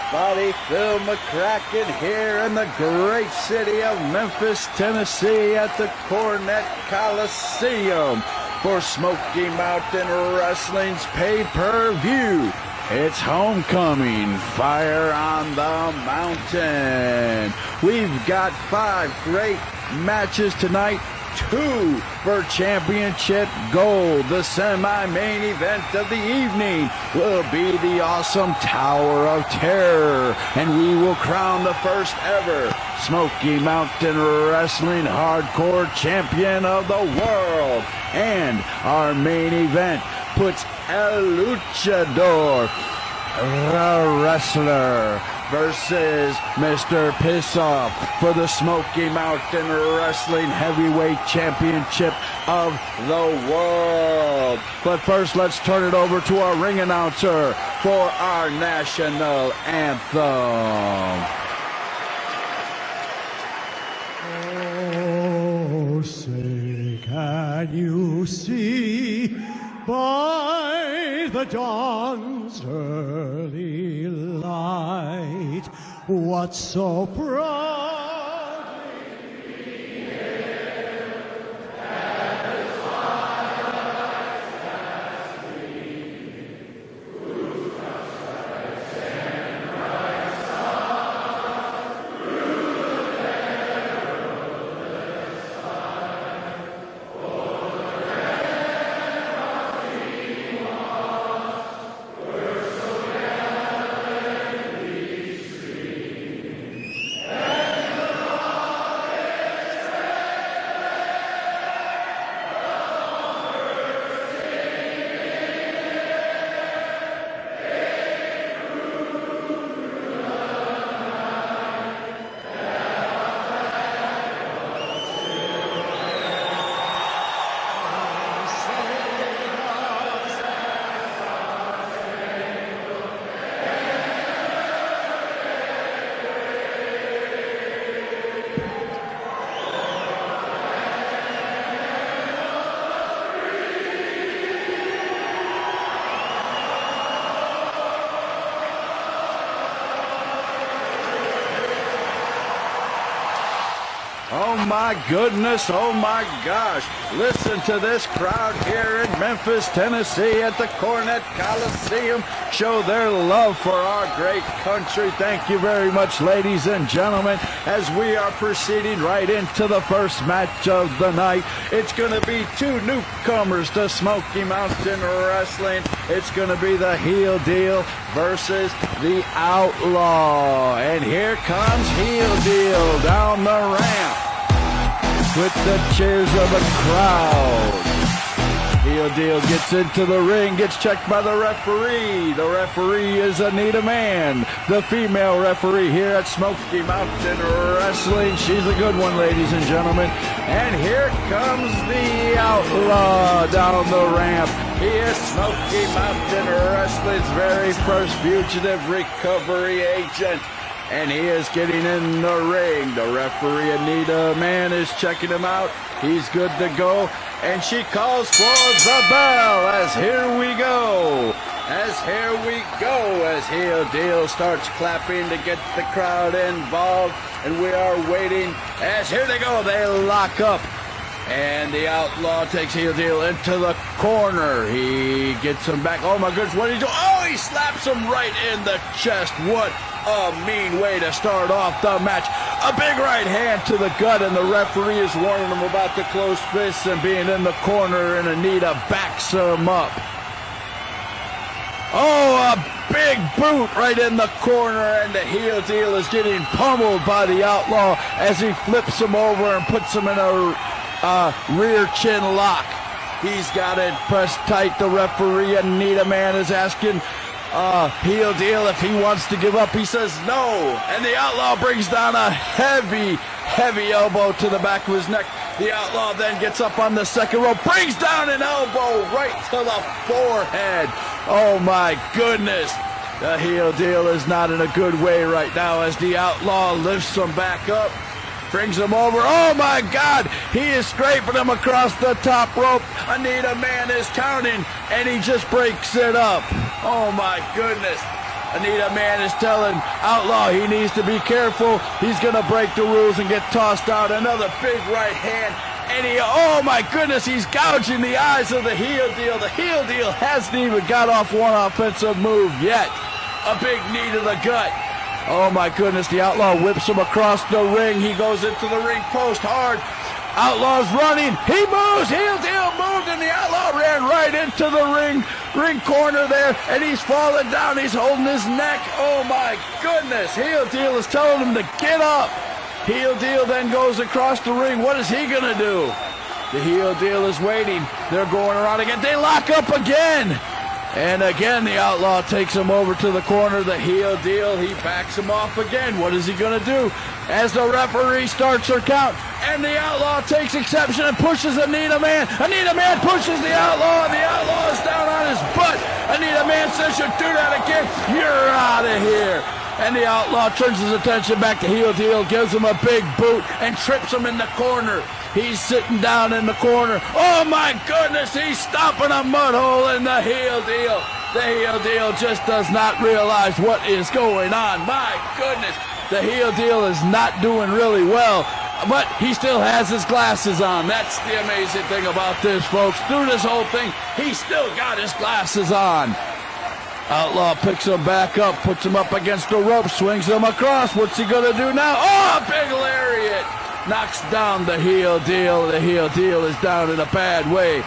everybody. Phil McCracken here in the great city of Memphis, Tennessee at the Cornet Coliseum for Smoky Mountain Wrestling's pay-per-view. It's homecoming, Fire on the Mountain. We've got 5 great matches tonight. 2 for championship gold. The semi-main event of the evening will be the awesome Tower of Terror, and we will crown the first ever Smoky Mountain Wrestling Hardcore Champion of the world. And our main event puts El Luchador, the wrestler, versus Mr. Pissoff for the Smoky Mountain Wrestling Heavyweight Championship of the world. But first, let's turn it over to our ring announcer for our national anthem. Oh, say, can you see by the dawn's early light what so proudly we hailed as highlights as we, whose stripes and bright stars through the perilous fight, o'er the red sea was, were so gallantly streamed, and the rockets Oh my goodness, oh my gosh. Listen to this crowd here in Memphis, Tennessee at the Cornet Coliseum show their love for our great country. Thank you very much, ladies and gentlemen, as we are proceeding right into the first match of the night. It's going to be 2 newcomers to Smoky Mountain Wrestling. It's going to be the Heel Deal versus the Outlaw. And here comes Heel Deal down the ramp with the cheers of the crowd. Heel Deal gets into the ring, gets checked by the referee. The referee is Anita Mann, the female referee here at Smoky Mountain Wrestling. She's a good one, ladies and gentlemen. And here comes the Outlaw down the ramp. He is Smoky Mountain Wrestling's very first fugitive recovery agent, and he is getting in the ring. The referee, Anita Mann, is checking him out. He's good to go, and she calls for the bell as here we go. As Heel Deal starts clapping to get the crowd involved, and we are waiting as here they go. They lock up. And the Outlaw takes Heel Deal into the corner. He gets him back. Oh my goodness, what did he do? Oh, he slaps him right in the chest. What a mean way to start off the match. A big right hand to the gut, and the referee is warning him about the closed fists and being in the corner, and Anita backs him up. Oh, a big boot right in the corner, and the Heel Deal is getting pummeled by the Outlaw as he flips him over and puts him in a rear chin lock. He's got it pressed tight. The referee, Anita Mann, is asking Heel Deal if he wants to give up. He says no, and the Outlaw brings down a heavy elbow to the back of his neck. The Outlaw then gets up on the second rope, brings down an elbow right to the forehead. Oh my goodness. The Heel Deal is not in a good way right now as the Outlaw lifts him back up. brings him over. Oh my God, he is scraping him across the top rope. Anita Mann is counting, and he just breaks it up. Oh my goodness. Anita Man is telling Outlaw he needs to be careful. He's going to break the rules and get tossed out. Another big right hand. And oh my goodness, he's gouging the eyes of the Heel Deal. The Heel Deal hasn't even got off one offensive move yet. A big knee to the gut. Oh my goodness, the Outlaw whips him across the ring. He goes into the ring post hard. Outlaw's running. He moves. Heel Deal moved, and the Outlaw ran right into the ring corner there, and he's falling down. He's holding his neck. Oh my goodness. Heel Deal is telling him to get up. Heel Deal then goes across the ring. What is he going to do? The Heel Deal is waiting. They're going around again. They lock up again. And again, the Outlaw takes him over to the corner. The Heel Deal, he backs him off again. What is he going to do? As the referee starts her count, and the Outlaw takes exception and pushes Anita Man. Anita Man pushes the Outlaw, and the Outlaw is down on his butt. Anita Man says, "You do that again, you're out of here." And the Outlaw turns his attention back to Heel Deal, gives him a big boot, and trips him in the corner. He's sitting down in the corner. Oh my goodness, he's stomping a mud hole in the Heel Deal. The Heel Deal just does not realize what is going on. My goodness, the Heel Deal is not doing really well, but he still has his glasses on. That's the amazing thing about this, folks. Through this whole thing, he's still got his glasses on. Outlaw picks him back up, puts him up against the rope, swings him across. What's he gonna do now? Oh, big lariat! Knocks down the Heel Deal. The Heel Deal is down in a bad way.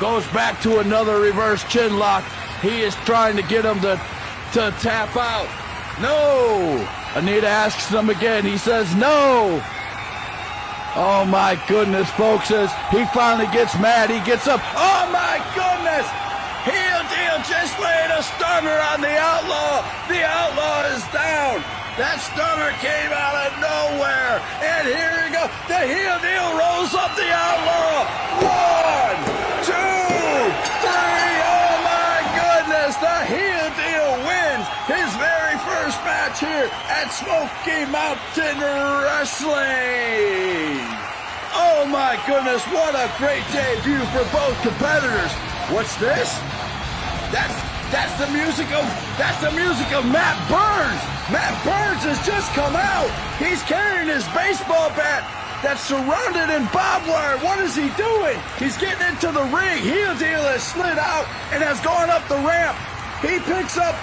Goes back to another reverse chin lock. He is trying to get him to tap out. No! Anita asks him again. He says no. Oh my goodness, folks, as he finally gets mad, he gets up. Oh my goodness! Heel Deal just laid a stunner on the Outlaw. The Outlaw is down. That stunner came out of nowhere. And here we go. The Heel Deal rolls up the Outlaw. 1, 2, 3. Oh my goodness. The Heel Deal wins his very first match here at Smoky Mountain Wrestling. Oh my goodness. What a great debut for both competitors. What's this? That's the music of Matt Burns. Matt Burns has just come out. He's carrying his baseball bat that's surrounded in barbed wire. What is he doing? He's getting into the ring. Heel Deal has slid out and has gone up the ramp. He picks up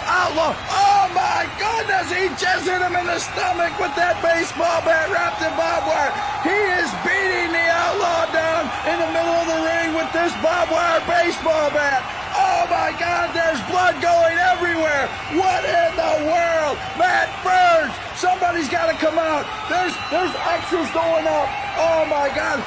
Outlaw. Oh my goodness, he just hit him in the stomach with that baseball bat wrapped in barbed wire. He is beating the Outlaw down in the middle of the ring with this barbed wire baseball bat. Oh my God, there's blood going everywhere. What in the world? Matt Burns, somebody's got to come out. There's X's going up. Oh my God.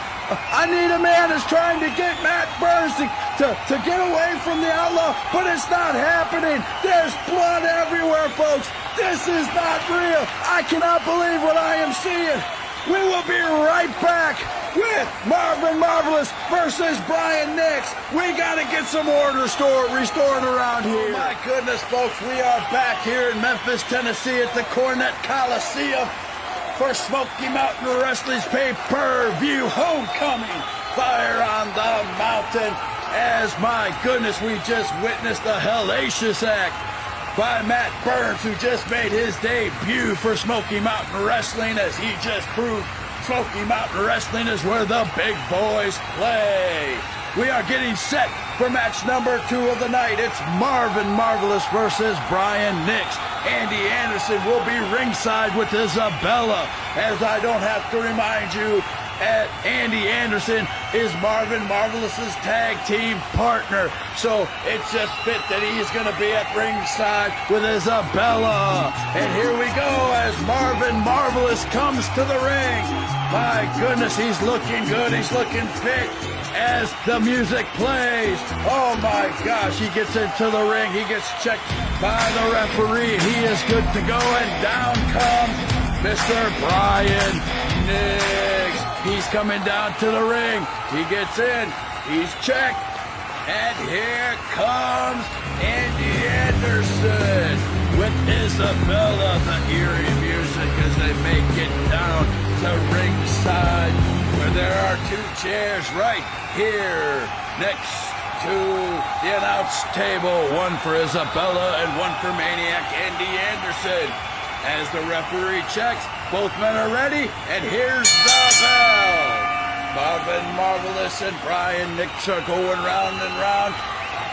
Anita Man is trying to get Matt Burns to get away from the Outlaw, but it's not happening. There's blood everywhere, folks. This is not real. I cannot believe what I am seeing. We will be right back with Marvin Marvelous versus Brian Nix. We got to get some order restored around here. Oh my goodness, folks, we are back here in Memphis, Tennessee at the Cornet Coliseum for Smoky Mountain Wrestling's pay-per-view homecoming. Fire on the Mountain. As my goodness, we just witnessed the hellacious act by Matt Burns, who just made his debut for Smoky Mountain Wrestling, as he just proved Smoky Mountain Wrestling is where the big boys play. We are getting set for match number 2 of the night. It's Marvin Marvelous versus Brian Nix. Andy Anderson will be ringside with Isabella, as I don't have to remind you, Andy Anderson is Marvin Marvelous's tag team partner. So it's just fit that he's going to be at ringside with Isabella. And here we go as Marvin Marvelous comes to the ring. My goodness, he's looking good. He's looking fit as the music plays. Oh my gosh, he gets into the ring. He gets checked by the referee. He is good to go, and down comes Mr. Brian Nix. He's coming down to the ring. He gets in. He's checked. And here comes Andy Anderson with Isabella, the eerie music as they make it down to ringside, where there are 2 chairs right here next to the announce table, one for Isabella and one for Maniac Andy Anderson. As the referee checks, both men are ready, and here's the bell. Marvin Marvelous and Brian Nix are going round and round.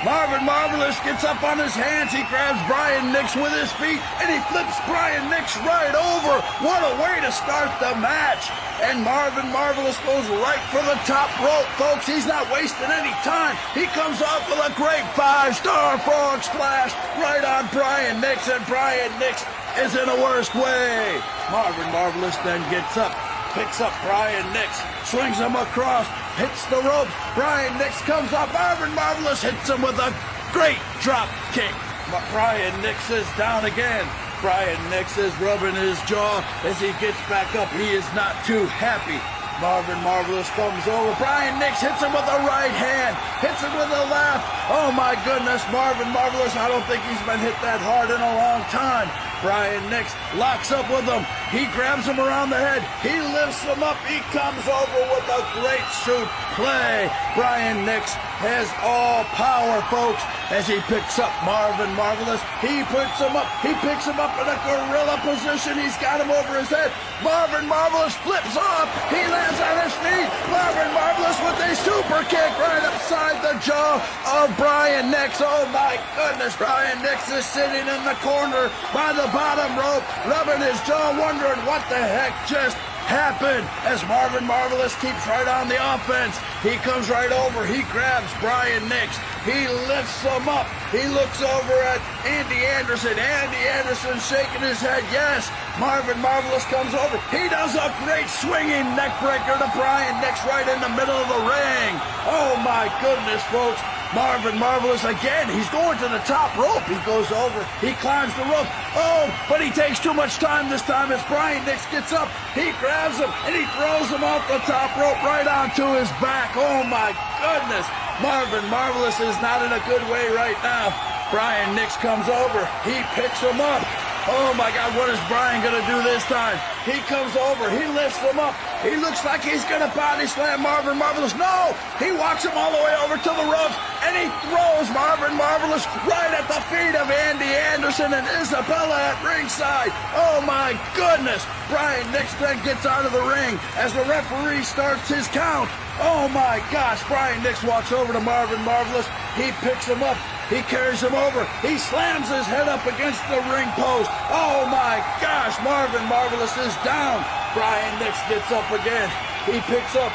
Marvin Marvelous gets up on his hands, he grabs Brian Nix with his feet, and he flips Brian Nix right over. What a way to start the match. And Marvin Marvelous goes right for the top rope, folks. He's not wasting any time. He comes off with a great 5-star frog splash right on Brian Nix, and Brian Nix is in a worst way. Marvin Marvelous then gets up, picks up Brian Nix, swings him across, hits the rope. Brian Nix comes up. Marvin Marvelous hits him with a great drop kick. But Brian Nix is down again. Brian Nix is rubbing his jaw as he gets back up. He is not too happy. Marvin Marvelous comes over. Brian Nix hits him with a right hand, hits him with a left. Oh my goodness, Marvin Marvelous, I don't think he's been hit that hard in a long time. Brian Nix locks up with him. He grabs him around the head. He lifts him up. He comes over with a great suplex. Brian Nix has all power, folks, as he picks up Marvin Marvelous. He picks him up. He picks him up in a gorilla position. He's got him over his head. Marvin Marvelous flips off. He lands on his feet. Marvin Marvelous with a super kick right upside the jaw of Brian Nix. Oh my goodness. Brian Nix is sitting in the corner by the bottom rope, rubbing his jaw, wondering what the heck just happened as Marvin Marvelous keeps right on the offense. He comes right over. He grabs Brian Nix. He lifts him up. He looks over at Andy Anderson. Andy Anderson shaking his head. Yes, Marvin Marvelous comes over. He does a great swinging neck breaker to Brian Nix right in the middle of the ring. Oh my goodness, folks. Marvin Marvelous again. He's going to the top rope. He goes over. He climbs the rope. Oh, but he takes too much time this time as Brian Nix gets up. He grabs him and he throws him off the top rope right onto his back. Oh my goodness. Marvin Marvelous is not in a good way right now. Brian Nix comes over. He picks him up. Oh my God, what is Brian gonna do this time? He comes over, he lifts him up. He looks like he's gonna body slam Marvin Marvelous. No! He walks him all the way over to the ropes, and he throws Marvin Marvelous right at the feet of Andy Anderson and Isabella at ringside. Oh my goodness! Brian Nix then gets out of the ring as the referee starts his count. Oh my gosh, Brian Nix walks over to Marvin Marvelous. He picks him up. He carries him over. He slams his head up against the ring post. Oh my gosh, Marvin Marvelous is down. Brian Nix gets up again. He picks up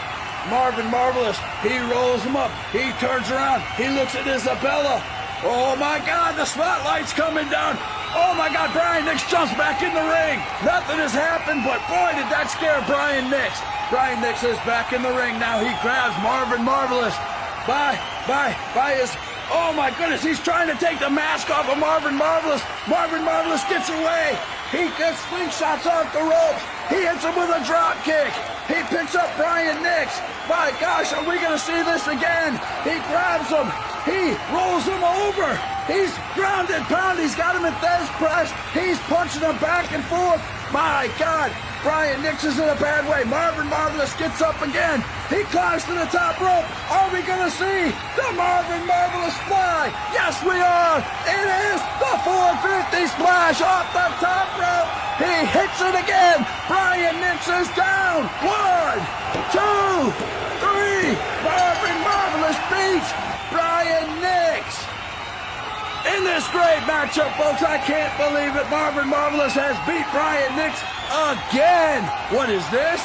Marvin Marvelous. He rolls him up. He turns around. He looks at Isabella. Oh my God, the spotlight's coming down. Oh my God, Brian Nix jumps back in the ring. Nothing has happened, but boy, did that scare Brian Nix. Brian Nix is back in the ring now. He grabs Marvin Marvelous by his... Oh my goodness, he's trying to take the mask off of Marvin Marvelous. Marvin Marvelous gets away. He gets slingshots off the ropes. He hits him with a drop kick. He picks up Brian Nix. My gosh, are we going to see this again? He grabs him. He rolls him over. He's grounded pound. He's got him in Thez press. He's punching him back and forth. My God, Brian Nix is in a bad way. Marvin Marvelous gets up again. He climbs to the top rope. Are we going to see the Marvin Marvelous fly? Yes, we are. It is the 450 splash off the top rope. He hits it again. Brian Nix is down. 1, 2, 3. Marvin Marvelous beats Brian Nix. In this great matchup, folks, I can't believe it. Marvin Marvelous has beat Brian Nix again. What is this?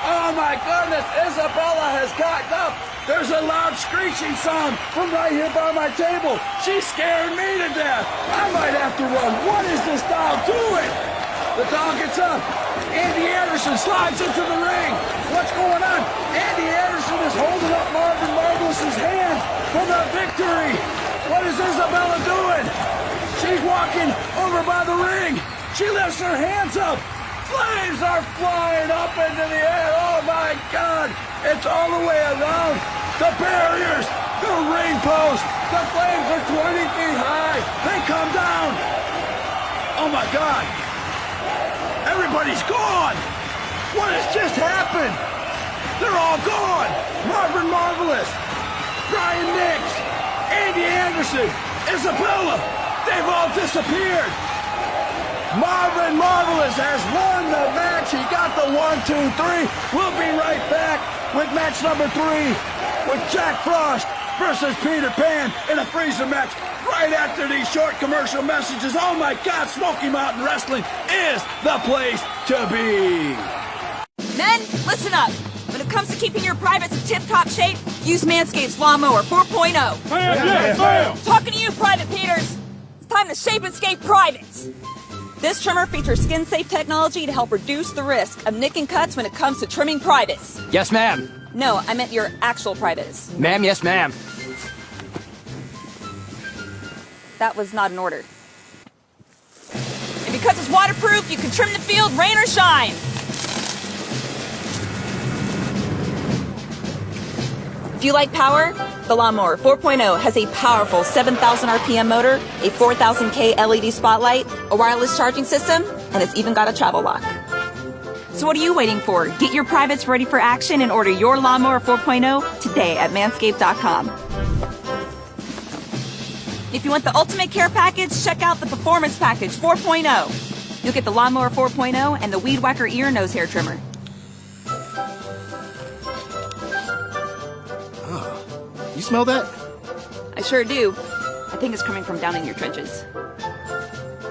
Oh my goodness, Isabella has gotten up. There's a loud screeching sound from right here by my table. She's scaring me to death. I might have to run. What is this doll doing? The doll gets up. Andy Anderson slides into the ring. What's going on? Andy Anderson is holding up Marvin Marvelous's hand for the victory. What is Isabella doing? She's walking over by the ring. She lifts her hands up. Flames are flying up into the air. Oh my God. It's all the way around the barriers, the ring post. The flames are 20 feet high. They come down. Oh my God. Everybody's gone. What has just happened? They're all gone. Marvin Marvelous, Brian Nix, Andy Anderson, Isabella, they've all disappeared. Marvin Marvelous has won the match. He got the 1, 2, 3. We'll be right back with match number 3 with Jack Frost versus Peter Pan in a freezer match right after these short commercial messages. Oh my God, Smoky Mountain Wrestling is the place to be. Men, listen up. When it comes to keeping your privates in tip-top shape, use Manscaped's Lawnmower 4.0. Bam! Talking to you, Private Peters. It's time to shape and scape privates. This trimmer features skin-safe technology to help reduce the risk of nick and cuts when it comes to trimming privates. Yes, ma'am. No, I meant your actual privates. Ma'am, yes, ma'am. That was not an order. And because it's waterproof, you can trim the field, rain or shine. If you like power, the Lawnmower 4.0 has a powerful 7,000 RPM motor, a 4,000K LED spotlight, a wireless charging system, and it's even got a travel lock. So what are you waiting for? Get your privates ready for action and order your Lawnmower 4.0 today at manscaped.com. If you want the ultimate care package, check out the Performance Package 4.0. You'll get the Lawnmower 4.0 and the Weed Whacker ear and nose hair trimmer. You smell that? I sure do. I think it's coming from down in your trenches.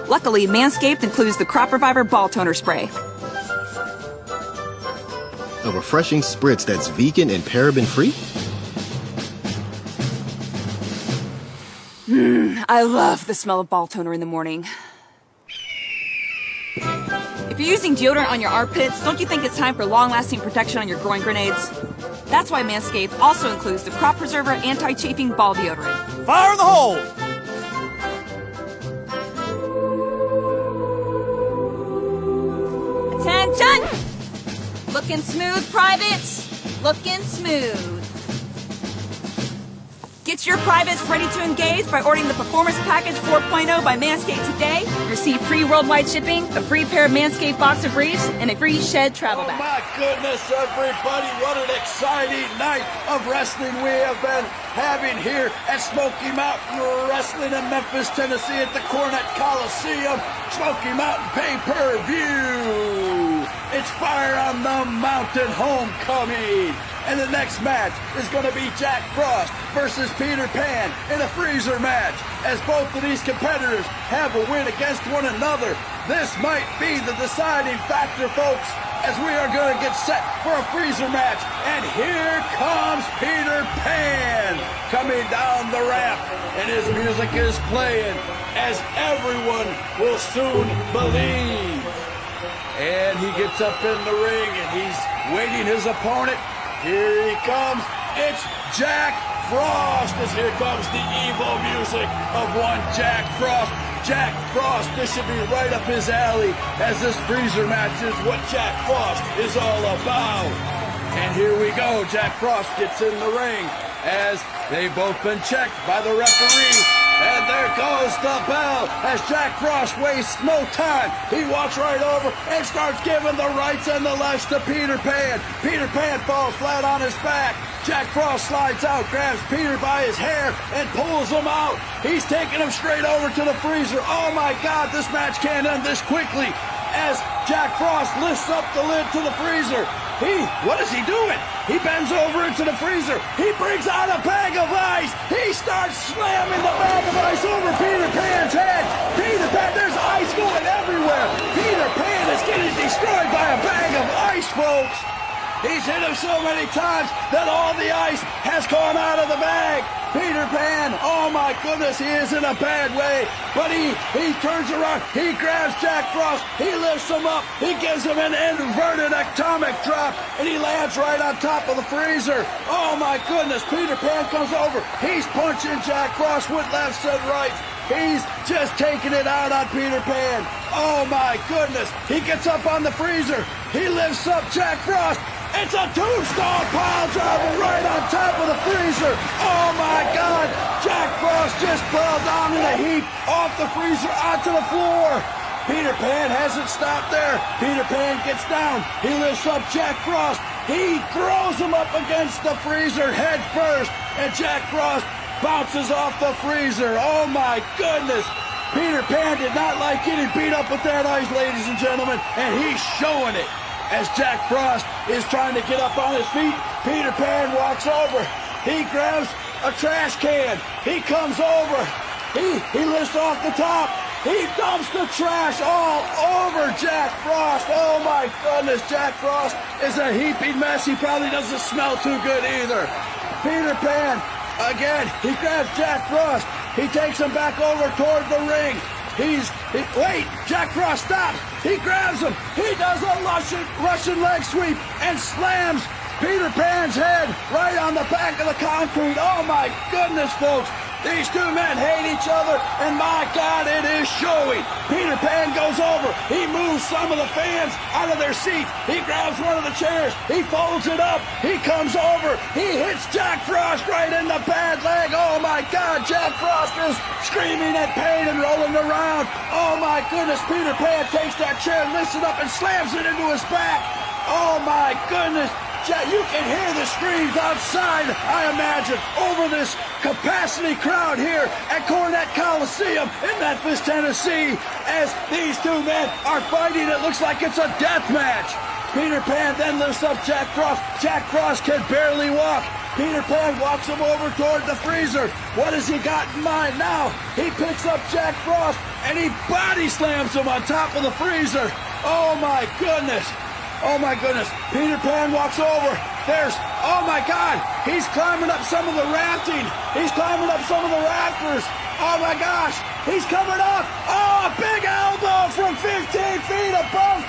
Luckily, Manscaped includes the Crop Reviver Ball Toner Spray. A refreshing spritz that's vegan and paraben-free? I love the smell of ball toner in the morning. If you're using deodorant on your armpits, don't you think it's time for long-lasting protection on your groin grenades? That's why Manscaped also includes the Crop Preserver Anti-Chafing Ball Deodorant. Fire in the hole! Attention! Looking smooth, privates. Looking smooth. Get your privates ready to engage by ordering the Performance Package 4.0 by Manscaped today. Receive free worldwide shipping, a free pair of Manscaped boxer briefs, and a free shed travel Oh bag. my goodness, everybody, what an exciting night of wrestling we have been having here at Smoky Mountain Wrestling in Memphis, Tennessee at the Cornet Coliseum. Smoky Mountain pay-per-view. It's Fire on the Mountain Homecoming. And the next match is going to be Jack Frost versus Peter Pan in a freezer match. As both of these competitors have a win against one another, this might be the deciding factor, folks, as we are going to get set for a freezer match. And here comes Peter Pan coming down the ramp, and his music is playing, as everyone will soon believe. And he gets up in the ring, and he's waiting his opponent. Here he comes. It's Jack Frost, as here comes the evil music of one Jack Frost. Jack Frost, this should be right up his alley, as this freezer match is what Jack Frost is all about. And here we go. Jack Frost gets in the ring, as they've both been checked by the referee. And there goes the bell as Jack Frost wastes no time. He walks right over and starts giving the rights and the lefts to Peter Pan. Peter Pan falls flat on his back. Jack Frost slides out, grabs Peter by his hair, and pulls him out. He's taking him straight over to the freezer. Oh my God, this match can't end this quickly. As Jack Frost lifts up the lid to the freezer. What is he doing? He bends over into the freezer. He brings out a bag of ice. He starts slamming the bag of ice over Peter Pan's head. Peter Pan, there's ice going everywhere. Peter Pan is getting destroyed by a bag of ice, folks. He's hit him so many times that all the ice has gone out of the bag. Peter Pan, oh my goodness, he is in a bad way. But he turns around, he grabs Jack Frost, he lifts him up, he gives him an inverted atomic drop, and he lands right on top of the freezer. Oh my goodness, Peter Pan comes over, he's punching Jack Frost with lefts and rights. He's just taking it out on Peter Pan. Oh my goodness, he gets up on the freezer, he lifts up Jack Frost. It's a tombstone pile driver right on top of the freezer. Oh my God, Jack Frost just fell down in a heap off the freezer onto the floor. Peter Pan hasn't stopped there. Peter Pan gets down. He lifts up Jack Frost. He throws him up against the freezer head first, and Jack Frost bounces off the freezer. Oh my goodness. Peter Pan did not like getting beat up with that ice, ladies and gentlemen, and he's showing it. As Jack Frost is trying to get up on his feet, Peter Pan walks over. He grabs a trash can. He comes over. He lifts off the top. He dumps the trash all over Jack Frost. Oh my goodness, Jack Frost is a heaping mess. He probably doesn't smell too good either. Peter Pan, again, he grabs Jack Frost. He takes him back over toward the ring. Wait, Jack Frost stops. He grabs him. He does a Russian leg sweep and slams Peter Pan's head right on the back of the concrete. Oh my goodness, folks. These two men hate each other, and my God, it is showing. Peter Pan goes over. He moves some of the fans out of their seats. He grabs one of the chairs. He folds it up. He comes over. He hits Jack Frost right in the bad leg. Oh, my God, Jack Frost is screaming at pain and rolling around. Oh, my goodness, Peter Pan takes that chair, lifts it up, and slams it into his back. Oh, my goodness. You can hear the screams outside, I imagine, over this capacity crowd here at Cornet Coliseum in Memphis, Tennessee, as these two men are fighting. It looks like it's a death match. Peter Pan then lifts up Jack Frost. Jack Frost can barely walk. Peter Pan walks him over toward the freezer. What has he got in mind now? He picks up Jack Frost and he body slams him on top of the freezer. Oh my goodness. Oh my goodness, Peter Pan walks over. Oh my God, he's climbing up some of the rafting. He's climbing up some of the rafters. Oh my gosh, he's coming up. Oh, a big elbow from 15 feet above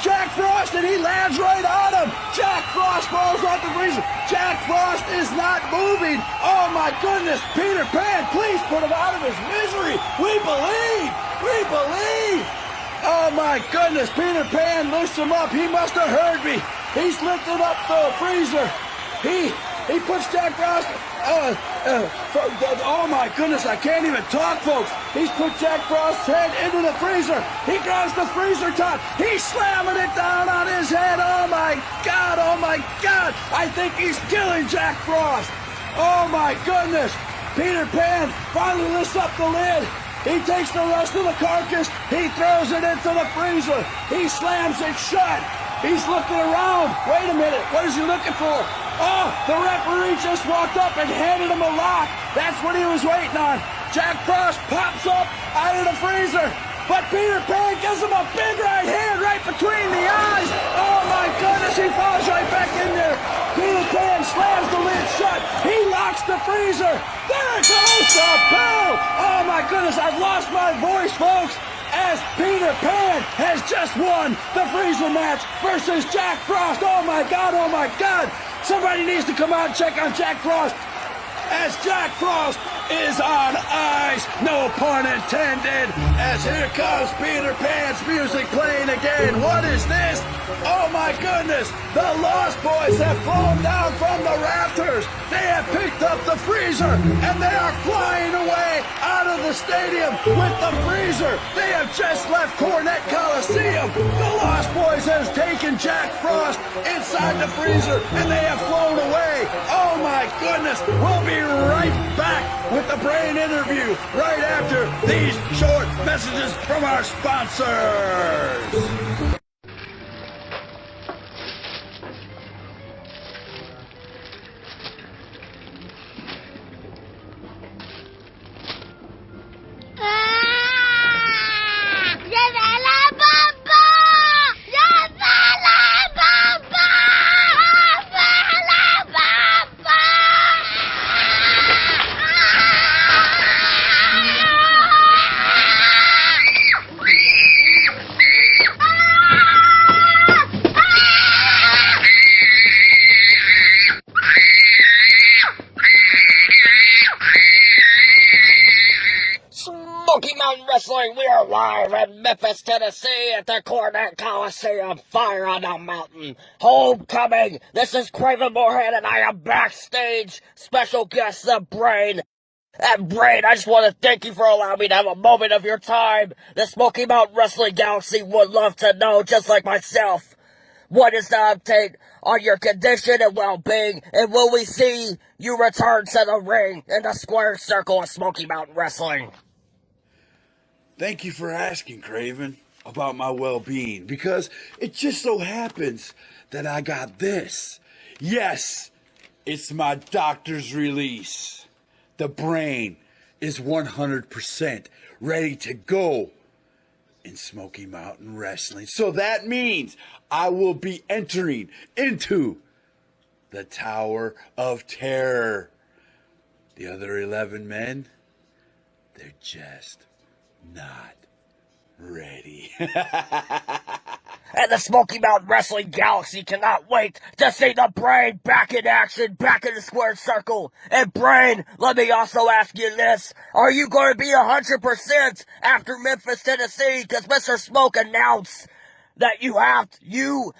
Jack Frost, and he lands right on him. Jack Frost falls off the freezer. Jack Frost is not moving. Oh my goodness, Peter Pan, please put him out of his misery. We believe. We believe. Oh my goodness, Peter Pan lifts him up. He must have heard me. He's lifted up the freezer. He puts Jack Frost, oh my goodness, I can't even talk, folks. He's put Jack Frost's head into the freezer. He grabs the freezer top. He's slamming it down on his head. Oh my God, oh my God. I think he's killing Jack Frost. Oh my goodness. Peter Pan finally lifts up the lid. He takes the rest of the carcass. He throws it into the freezer. He slams it shut. He's looking around. Wait a minute. What is he looking for? Oh, the referee just walked up and handed him a lock. That's what he was waiting on. Jack Frost pops up out of the freezer. But Peter Pan gives him a big right hand right between the eyes. Oh, my goodness. He falls right back in there. Peter Pan slams the lid shut. He locks the freezer. There goes the bell. Oh, my goodness. I've lost my voice, folks, as Peter Pan has just won the freezer match versus Jack Frost. Oh, my God. Oh, my God. Somebody needs to come out and check on Jack Frost, as Jack Frost is on ice, no pun intended, as here comes Peter Pan's music playing again. What is this? Oh my goodness, the Lost Boys have flown down from the rafters. They have picked up the freezer and they are flying away out of the stadium with the freezer. They have just left Cornet Coliseum. The Lost Boys has taken Jack Frost inside the freezer and they have flown away. Oh my goodness, we'll be right back with the Brain interview right after these short messages from our sponsors. Smoky Mountain Wrestling, we are live in Memphis, Tennessee at the Cornet Coliseum. Fire on the Mountain. Homecoming. This is Craven Moorhead and I am backstage. Special guest, The Brain. And Brain, I just want to thank you for allowing me to have a moment of your time. The Smoky Mountain Wrestling Galaxy would love to know, just like myself, what is the update on your condition and well-being, and will we see you return to the ring in the square circle of Smoky Mountain Wrestling? Thank you for asking, Craven, about my well-being, because it just so happens that I got this. Yes, it's my doctor's release. The brain is 100% ready to go in Smoky Mountain Wrestling. So that means I will be entering into the Tower of Terror. The other 11 men, they're just not ready. And the Smoky Mountain Wrestling Galaxy cannot wait to see the Brain back in action, back in the square circle. And Brain, let me also ask you this. Are you going to be 100% after Memphis, Tennessee? Because Mr. Smoke announced that you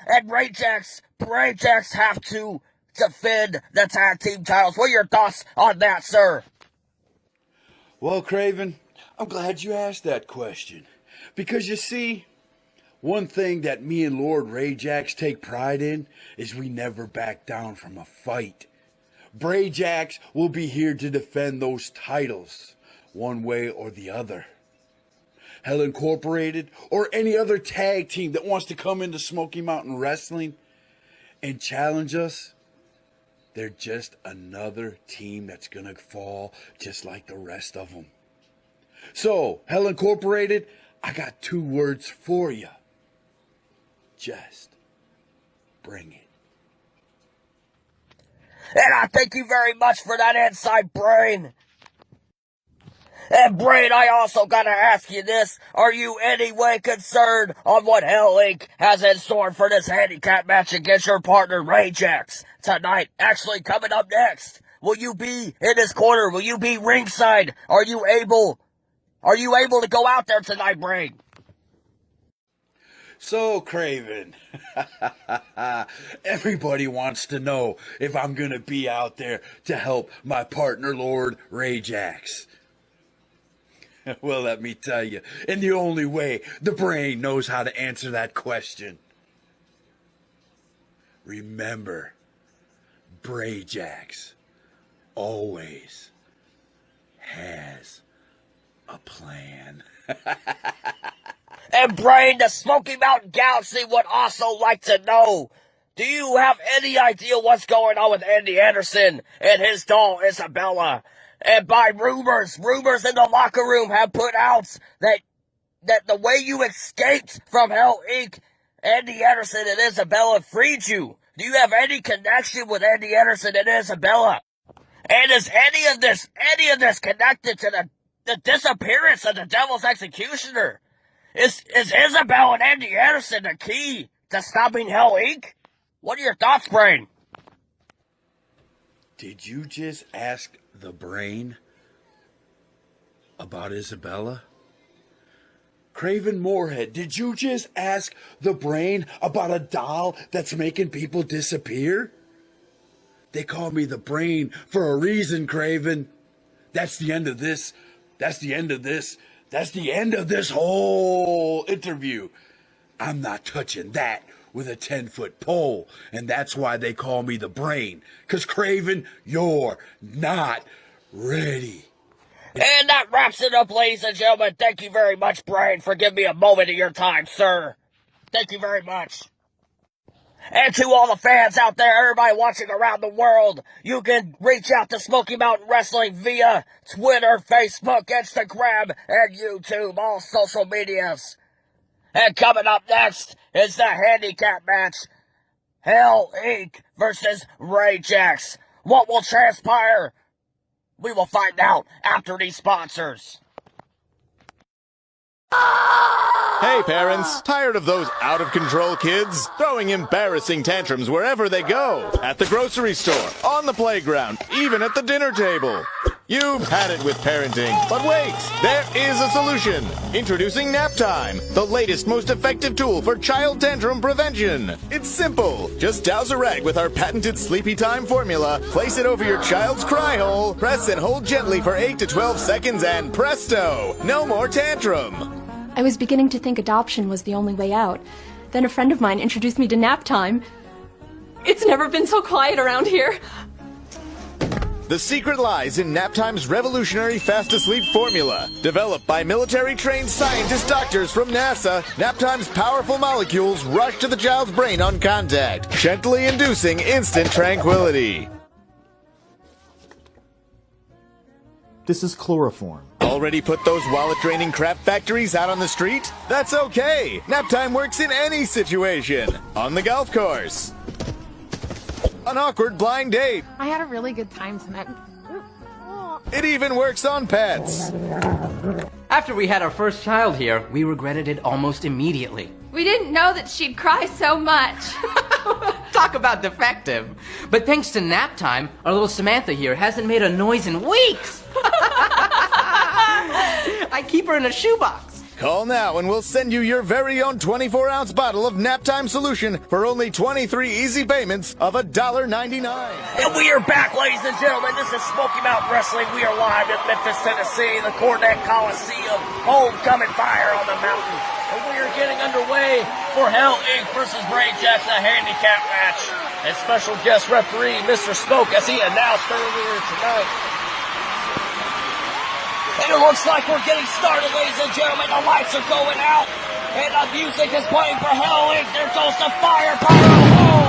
and Rajax have to defend the tag team titles. What are your thoughts on that, sir? Well, Craven, I'm glad you asked that question. Because you see, one thing that me and Lord Rajax take pride in is we never back down from a fight. Brajax will be here to defend those titles, one way or the other. Hell Incorporated, or any other tag team that wants to come into Smoky Mountain Wrestling and challenge us, they're just another team that's gonna fall just like the rest of them. So, Hell Incorporated, I got 2 words for you. Just bring it. And I thank you very much for that insight, Brain. And Brain, I also gotta ask you this. Are you any way concerned on what Hell Inc. has in store for this handicap match against your partner, Rajax, tonight? Actually, coming up next. Will you be in his corner? Will you be ringside? Are you able to go out there tonight, Brain? So, Craven, everybody wants to know if I'm going to be out there to help my partner, Lord Rajax. Well, let me tell you, in the only way the Brain knows how to answer that question. Remember, Brajax always has a plan. And Brain, the Smoky Mountain Galaxy would also like to know, do you have any idea what's going on with Andy Anderson and his doll, Isabella? And by rumors in the locker room have put out that the way you escaped from Hell Inc., Andy Anderson and Isabella freed you. Do you have any connection with Andy Anderson and Isabella? And is any of this connected to the disappearance of the Devil's Executioner? Is Isabel and Andy Anderson the key to stopping Hell Inc.? What are your thoughts, Brain? Did you just ask the Brain about Isabella? Craven Moorhead, did you just ask the Brain about a doll that's making people disappear? They call me the Brain for a reason, Craven. That's the end of this. That's the end of this whole interview. I'm not touching that with a 10-foot pole, and that's why they call me the Brain. 'Cause Craven, you're not ready. And that wraps it up, ladies and gentlemen. Thank you very much, Brain, for giving me a moment of your time, sir. Thank you very much. And to all the fans out there, everybody watching around the world, you can reach out to Smoky Mountain Wrestling via Twitter, Facebook, Instagram, and YouTube, all social medias. And coming up next is the handicap match, Hell Inc. versus Rajax. What will transpire? We will find out after these sponsors. Hey parents, tired of those out-of-control kids? Throwing embarrassing tantrums wherever they go. At the grocery store, on the playground, even at the dinner table. You've had it with parenting, but wait, there is a solution. Introducing Nap Time, the latest, most effective tool for child tantrum prevention. It's simple. Just douse a rag with our patented Sleepy Time formula, place it over your child's cry hole, press and hold gently for 8 to 12 seconds, and presto, no more tantrum. I was beginning to think adoption was the only way out. Then a friend of mine introduced me to Nap Time. It's never been so quiet around here. The secret lies in Naptime's revolutionary fast-to-sleep formula. Developed by military-trained scientist doctors from NASA, Naptime's powerful molecules rush to the child's brain on contact, gently inducing instant tranquility. This is chloroform. Already put those wallet-draining crap factories out on the street? That's okay! Naptime works in any situation. On the golf course. An awkward blind date. I had a really good time tonight. It even works on pets. After we had our first child here, we regretted it almost immediately. We didn't know that she'd cry so much. Talk about defective. But thanks to Nap Time, our little Samantha here hasn't made a noise in weeks. I keep her in a shoebox. Call now and we'll send you your very own 24-ounce bottle of Naptime solution for only 23 easy payments of $1.99. And we are back, ladies and gentlemen. This is Smoky Mountain Wrestling. We are live at Memphis, Tennessee, the Cornet Coliseum, homecoming fire on the mountain. And we are getting underway for Hell Inc. versus Ray Jackson, a handicap match. And special guest referee, Mr. Smoke, as he announced earlier tonight. And it looks like we're getting started, ladies and gentlemen. The lights are going out, and the music is playing for Hell Inc. There goes the fire pyro. Oh!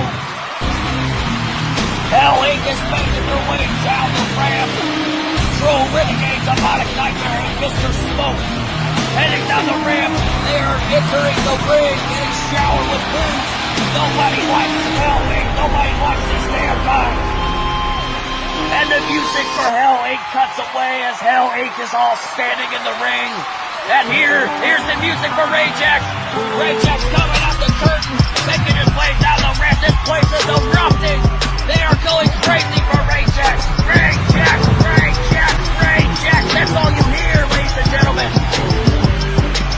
Hell Inc. is making their way down the ramp. True Renegades, Demonic Nightmare, and Mr. Smoke heading down the ramp. They are entering the ring, getting showered with booze. Nobody likes Hell Inc. Nobody likes this damn guy. And the music for Hell Inc. cuts away as Hell Inc. is all standing in the ring. And here's the music for Ray Jax. Ray Jax coming up the curtain, making his way down the ramp. This place is erupting. They are going crazy for Ray Jax. Ray Jax, Ray Jax, Ray Jax. That's all you hear, ladies and gentlemen.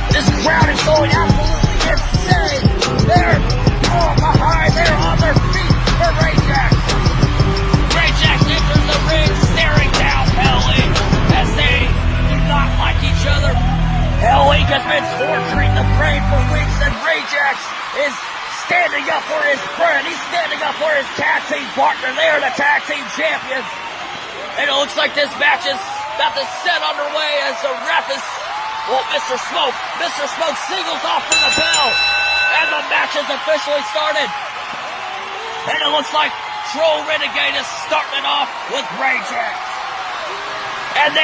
This crowd is going absolutely insane. They're all behind. They're on their feet for Ray Jax. Ray Jax enters the ring, staring down Hell Inc. as they do not like each other. Hell Inc. has been torturing the brain for weeks, and Ray Jax is standing up for his friend. He's standing up for his tag team partner. They are the tag team champions. And it looks like this match is about to set underway as the ref is, well, Mr. Smoke singles off for the bell. And the match has officially started. And it looks like Troll Renegade is starting it off with Ray Jax. And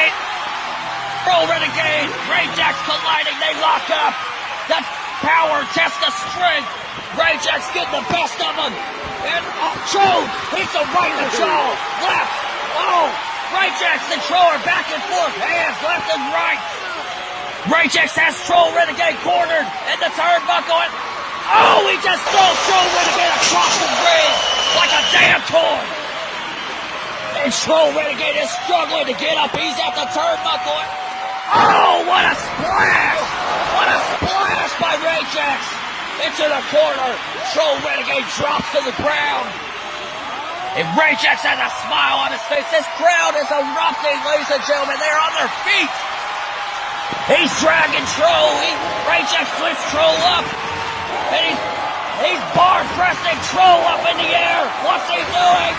Troll Renegade, Ray Jax colliding, they lock up. That power test the strength. Ray Jax getting the best of him. And Troll hits him right in the jaw. Left. Oh, Ray Jax and Troll are back and forth. Hands left and right. Ray Jax has Troll Renegade cornered and the turnbuckle. Oh, he just throws Troll Renegade across the ring like a damn toy. And Troll Renegade is struggling to get up. He's at the turnbuckle. Oh, what a splash! What a splash by Ray Jax into the corner. Troll Renegade drops to the ground. And Ray Jax has a smile on his face. This crowd is erupting, ladies and gentlemen. They're on their feet. He's dragging Troll. Ray Jax lifts Troll up. And he's bar pressing Troll up in the air. What's he doing?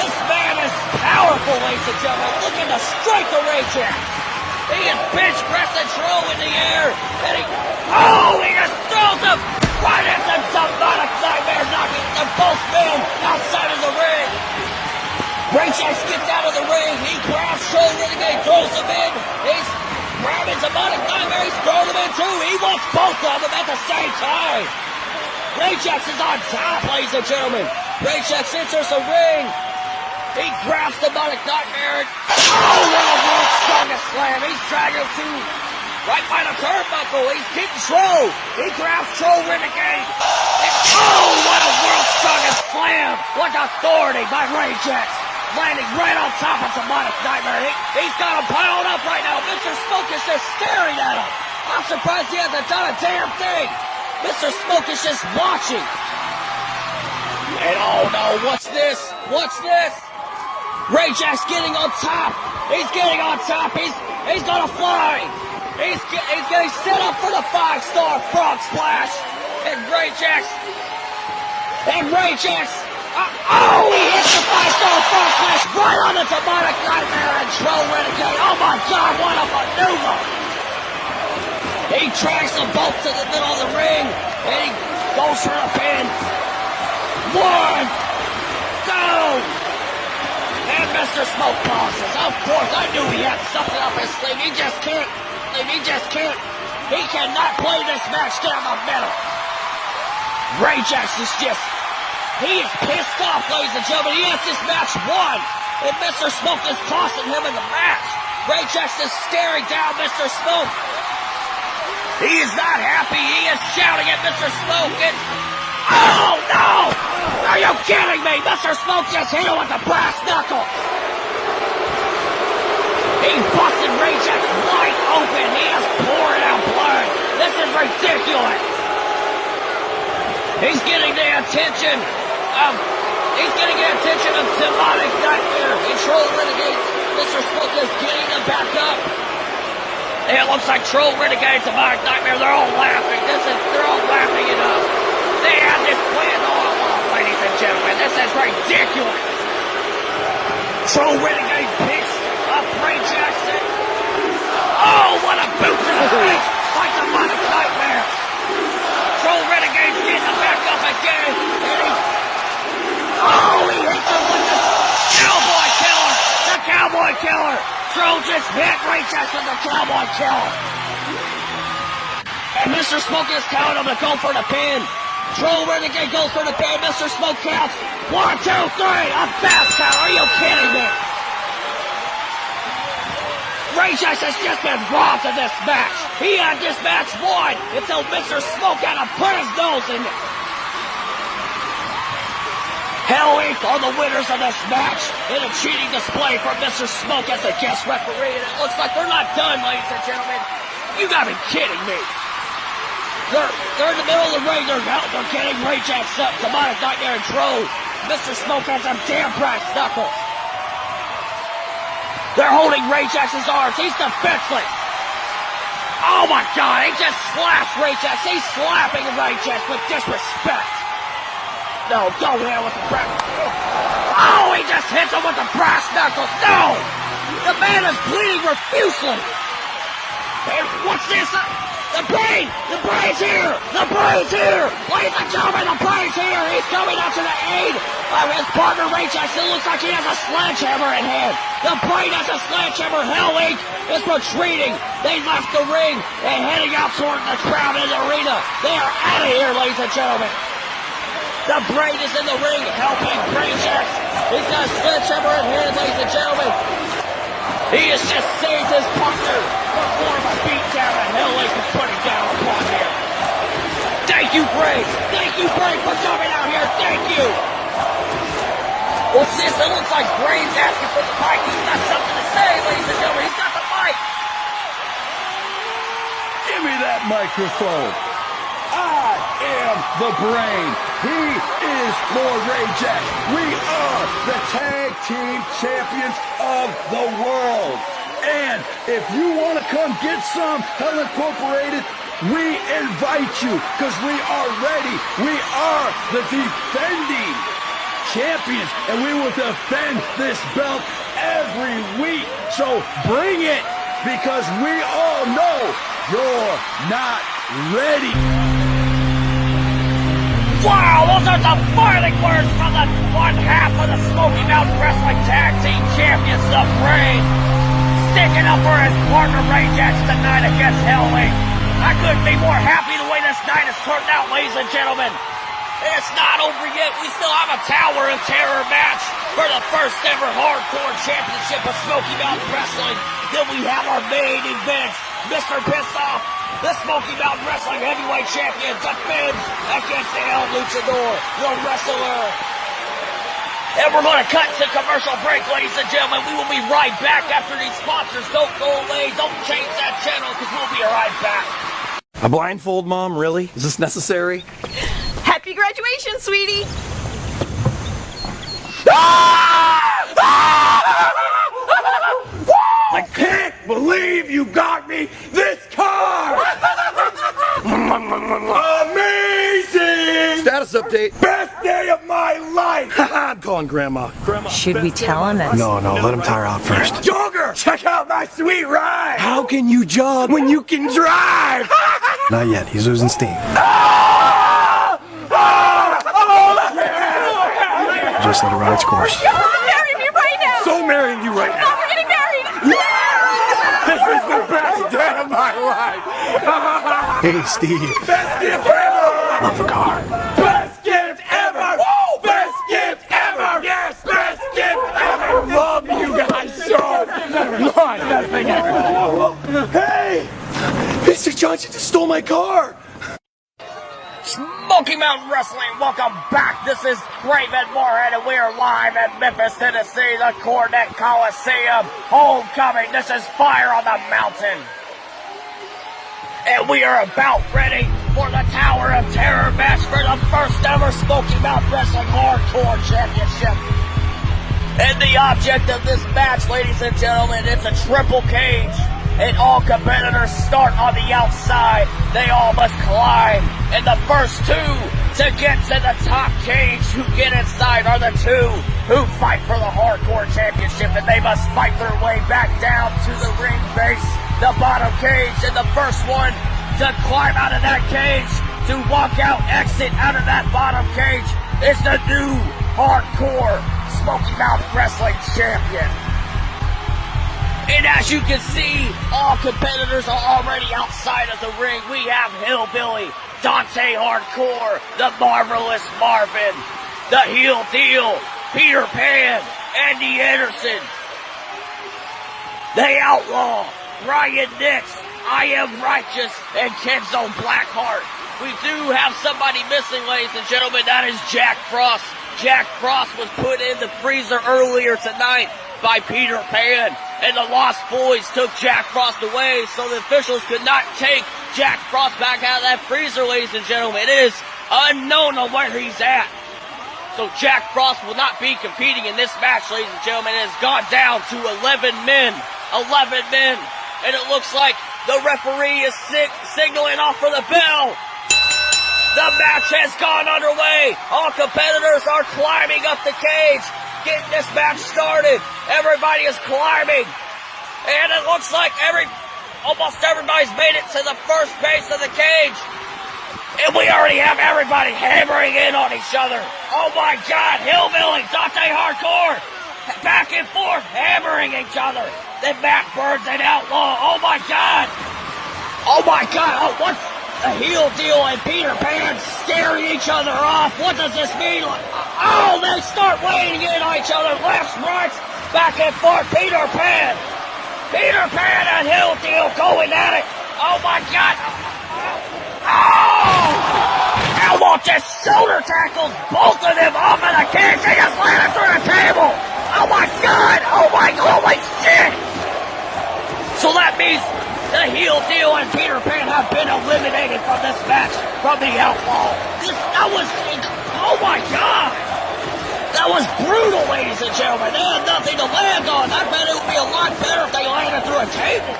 This man is powerful, ladies and gentlemen. Look at the strength of Ray Jax. He is bench pressing Troll in the air. And he just throws him right into Demonic Nightmare, knocking them both men outside of the ring. Ray Jax gets out of the ring. He grabs Troll Renegade, throws him in. He's grabbing Demonic Nightmare. He's throwing him in too. He wants both of them at the same time. Ray Jax is on top, ladies and gentlemen. Ray Jax enters the ring. He grabs Demonic Nightmare. Oh, what a world's strongest slam. He's dragging him to right by the turnbuckle. He's getting Troll. He grabs Troll Renegade. And, oh, what a world's strongest slam. What authority by Ray Jax. landing right on top of Demonic Nightmare. He's got him piled up right now. Mr. Smoke is just staring at him. I'm surprised he hasn't done a damn thing. Mr. Smoke is just watching. And oh no, what's this? What's this? Ray Jack's getting on top. He's getting on top. He's gonna fly. He's getting set up for the 5-star frog splash. And Ray Jack's. Oh, he hits the 5-star frog splash right on the Demonic Nightmare and Troll Renegade. Oh my God, what a maneuver! He drags them both to the middle of the ring, and he goes for the pin. 1, 2, and Mr. Smoke pauses. Of course, I knew he had something up his sleeve. He just can't. He cannot play this match down the middle. Ray Jax is just, he is pissed off, ladies and gentlemen. He has this match won, and Mr. Smoke is tossing him in the match. Ray Jax is staring down Mr. Smoke. He is not happy. He is shouting at Mr. Smoke. And oh no! Are you kidding me? Mr. Smoke just hit him with the brass knuckle. He busted Ray Jax wide open. He is pouring out blood. This is ridiculous. He's getting the attention of Demonic Nightmare and Troll Renegade. Mr. Smoke is getting them back up. And it looks like Troll Renegade and Demonic Nightmare, they're all laughing. They're all laughing it up. They had this plan all along, ladies and gentlemen. This is ridiculous. Troll Renegade picks up Ray Jackson. Oh, what a boot to the face by Demonic Nightmare. Troll Renegade's getting him back up again. And he hits him with the Cowboy Killer. The Cowboy Killer. Troll just hit Ray Jackson with the Cowboy Killer. And Mr. Smoke is telling him to go for the pin. Troll Renegade goes for the pin. Mr. Smoke counts. 1, 2, 3. A fast count. Are you kidding me? Ray Jax has just been robbed of this match. He had this match won until Mr. Smoke had to put his nose in it. Hell Inc. are the winners of this match in a cheating display for Mr. Smoke as a guest referee. And it looks like they're not done, ladies and gentlemen. You gotta be kidding me. They're in the middle of the ring. They're getting Ray Jax up. Demonic Nightmare and Troll. Mr. Smoke has them damn brass knuckles. They're holding Ray Jax's arms. He's defenseless. Oh my God, he just slaps Ray Jax. He's slapping Ray Jax with disrespect. No, don't hit him with the brass. Oh, he just hits him with the brass knuckles. No! The man is bleeding profusely. And what's this? The Brain! The Brain's here! The Brain's here! Ladies and gentlemen, the Brain's here! He's coming out to the aid of his partner Ray Jax. It looks like he has a sledgehammer in hand. The Brain has a sledgehammer. Hell Inc. is retreating. They left the ring and heading out toward the crowd in the arena. They are out of here, ladies and gentlemen. The Brain is in the ring helping Ray Jax. He's got a sledgehammer in hand, ladies and gentlemen. He has just saved his partner from more of a beatdown that Hell Inc. is putting down upon him. Thank you, Bray. Thank you, Bray, for coming out here. Thank you. What's this? It looks like Bray's asking for the mic. He's got something to say, ladies and gentlemen. He's got the mic. Give me that microphone. I am the Brain. He is Lord Ray Jax. We are the tag team champions of the world. And if you want to come get some Hell Incorporated, we invite you because we are ready. We are the defending champions, and we will defend this belt every week. So bring it, because we all know you're not ready. Wow, those are the fighting words from the one half of the Smoky Mountain Wrestling Tag Team Champions, the Brain, sticking up for his partner Ray Jax tonight against Hell Inc. I couldn't be more happy the way this night has turned out, ladies and gentlemen. And it's not over yet. We still have a Tower of Terror match for the first ever hardcore championship of Smoky Mountain Wrestling. Then we have our main event. Mr. Pissoff, the Smoky Mountain Wrestling Heavyweight Champion, defends against the El Luchador, the wrestler. And we're going to cut to commercial break, ladies and gentlemen. We will be right back after these sponsors. Don't go away. Don't change that channel because we'll be right back. A blindfold, Mom? Really? Is this necessary? Happy graduation, sweetie! I can't believe you got me this car! Amazing! Status update. Best day of my life! I'm calling Grandma. Grandma. Should we tell him that? No, let him tire out first. Jogger! Check out my sweet ride! How can you jog when you can drive? Not yet. He's losing steam. Just let it run its course. Marry me right now! So marrying you right now. We're getting married! This is the best day of my life! Hey, Steve. Best gift ever! Love the car. Best gift ever! Woo! Best gift ever! Yes! Best gift ever! Love you guys so much! Best thing ever! Hey! Mr. Johnson just stole my car! Smoky Mountain Wrestling, welcome back. This is Raven Moorhead, and we are live at Memphis, Tennessee, the Cornet Coliseum. Homecoming. This is Fire on the Mountain. And we are about ready for the Tower of Terror match for the first ever Smoky Mountain Wrestling Hardcore Championship. And the object of this match, ladies and gentlemen, it's a triple cage. And all competitors start on the outside. They all must climb. And the first two to get to the top cage who get inside are the two who fight for the Hardcore Championship. And they must fight their way back down to the ring base, the bottom cage. And the first one to climb out of that cage, to walk out, exit out of that bottom cage, is the new Hardcore Smoky Mountain Wrestling Champion. And as you can see, all competitors are already outside of the ring. We have Hillbilly, Dante Hardcore, the Marvelous Marvin, the Heel Deal, Peter Pan, Andy Anderson, the Outlaw, Ryan Nix, I Am Righteous, and Kenzo Blackheart. We do have somebody missing, ladies and gentlemen. That is Jack Frost. Jack Frost was put in the freezer earlier tonight by Peter Pan, and the Lost Boys took Jack Frost away, so the officials could not take Jack Frost back out of that freezer, ladies and gentlemen. It is unknown on where he's at. So Jack Frost will not be competing in this match, ladies and gentlemen. It has gone down to 11 men. 11 men. And it looks like the referee is signaling off for the bell. The match has gone underway. All competitors are climbing up the cage, getting this match started. Everybody is climbing. And it looks like almost everybody's made it to the first base of the cage. And we already have everybody hammering in on each other. Oh my God, Hillbilly, Dante Hardcore, back and forth, hammering each other. Then Matt Burns and Outlaw. Oh my God. Oh my God. Oh, what's the Heel Deal and Peter Pan staring each other off? What does this mean? Oh, they start weighing in on each other. Lefts, rights, back and forth. Peter Pan and Heel Deal going at it. Oh my God. Oh! Elbow just shoulder tackles both of them off of the cage. They just landed through the table. Oh my God. Oh my, holy shit. So that means the Heel Deal and Peter Pan have been eliminated from this match, from the Outlaw. Oh my God. That was brutal, ladies and gentlemen. They had nothing to land on. I bet it would be a lot better if they landed through a table.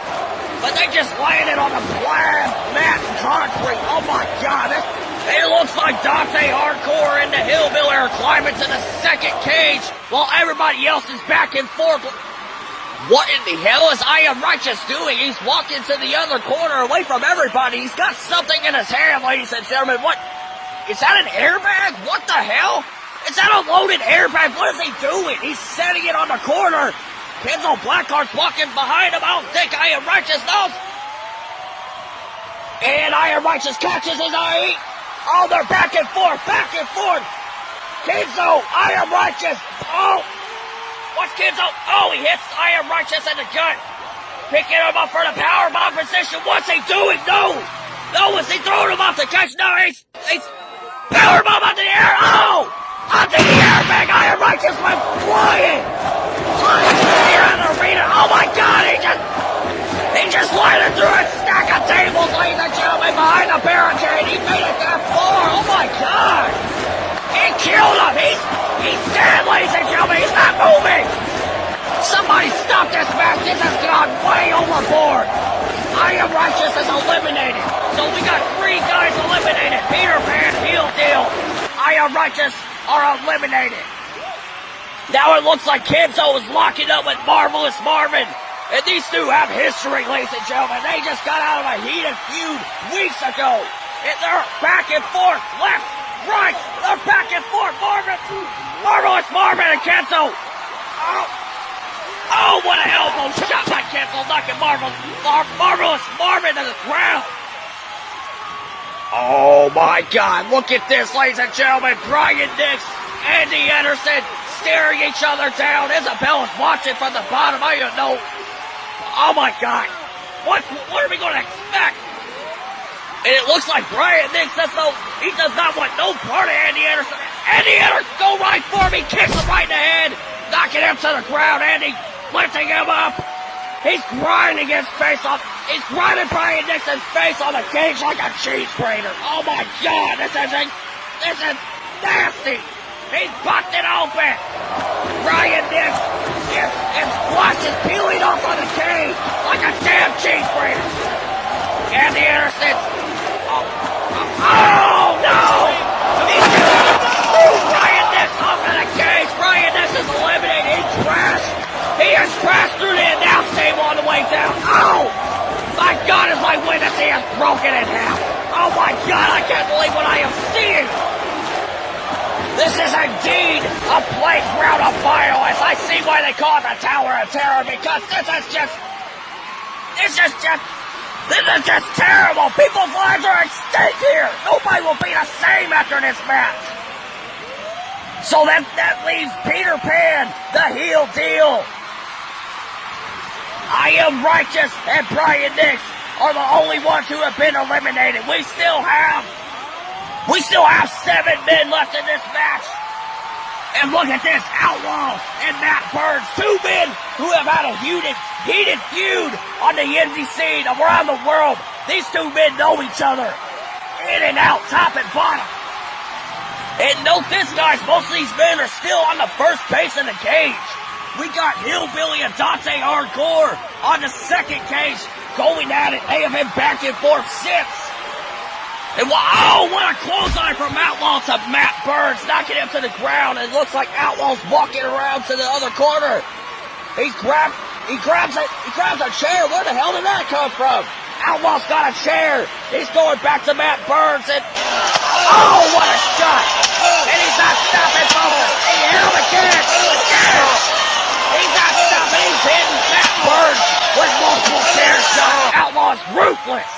But they just landed on a flat mat concrete. Oh my God. It looks like Dante Hardcore and the Hillbilly are climbing to the second cage while everybody else is back and forth. What in the hell is I Am Righteous doing? He's walking to the other corner away from everybody. He's got something in his hand, ladies and gentlemen. What? Is that an airbag? What the hell? Is that a loaded airbag? What is he doing? He's setting it on the corner. Kenzo Blackheart's walking behind him. I don't think I Am Righteous knows. And I Am Righteous catches his eye. Oh, they're back and forth, back and forth. Kenzo, I Am Righteous. Oh, what's Kenzo? Oh, he hits I Am Righteous in the gut. Picking him up for the powerbomb position. What's he doing? No, is he throwing him off the catch? No, he's powerbomb out the air. Oh, onto the airbag. I Am Righteous just went flying here in the arena. Oh my God, he just landed through a stack of tables, ladies and gentlemen, behind the barricade. He made it that far. Oh my God. He killed him. He's dead, ladies and gentlemen. He's not moving. Somebody stop this match. This has gone way overboard. I Am Righteous is eliminated. So we got 3 guys eliminated. Peter Pan, Heel Deal, I Am Righteous are eliminated. Now it looks like Kenzo is locking up with Marvelous Marvin. And these two have history, ladies and gentlemen. They just got out of a heated feud weeks ago. And they're back and forth, left, right. They're back and forth. Marvelous Marvin and Kenzo. Oh, what an elbow shot by Kenzo, knocking Marvelous Marvin to the ground. Oh my God, look at this, ladies and gentlemen. Brian Dix, Andy Anderson staring each other down. Isabella's watching from the bottom. I don't know. Oh my God. What are we going to expect? And it looks like Brian Dix does not want no part of Andy Anderson. Andy Anderson, go right for him. He kicks him right in the head, knocking him to the ground. Andy lifting him up. He's grinding his face off. He's grinding Brian Dixon's face on the cage like a cheese grater. Oh my God, this is nasty. He's busted open. Brian Dix, his flesh is peeling off on the cage like a damn cheese grater. Andy Anderson. Oh no! He's Brian Dix off of the cage. Brian Dix is eliminated. He's trashed. He has crashed through the announce table on the way down. Oh! My God, is my witness, he is broken in half. Oh my God, I can't believe what I am seeing. This is indeed a playground of violence. I see why they call it the Tower of Terror, because this is just terrible. People's lives are at stake here. Nobody will be the same after this match. So that leaves Peter Pan, the Heel Deal. I Am Righteous and Brian Dix are the only ones who have been eliminated. We still have 7 men left in this match. And look at this, Outlaw and Matt Burns, 2 men who have had a heated feud on the indie scene around the world. These 2 men know each other, in and out, top and bottom. And note this, guys, most of these men are still on the first base of the cage. We got Hillbilly and Dante Hardcore on the second cage going at it. They have been back and forth since. And what a clothesline from Outlaw to Matt Burns, knocking him to the ground. It looks like Outlaw's walking around to the other corner. He grabs a chair. Where the hell did that come from? Outlaw's got a chair. He's going back to Matt Burns and what a shot! And he's not stopping, folks. He hit him again. He's not stopping. He's hitting Matt Burns with multiple chair shots. Outlaw's ruthless.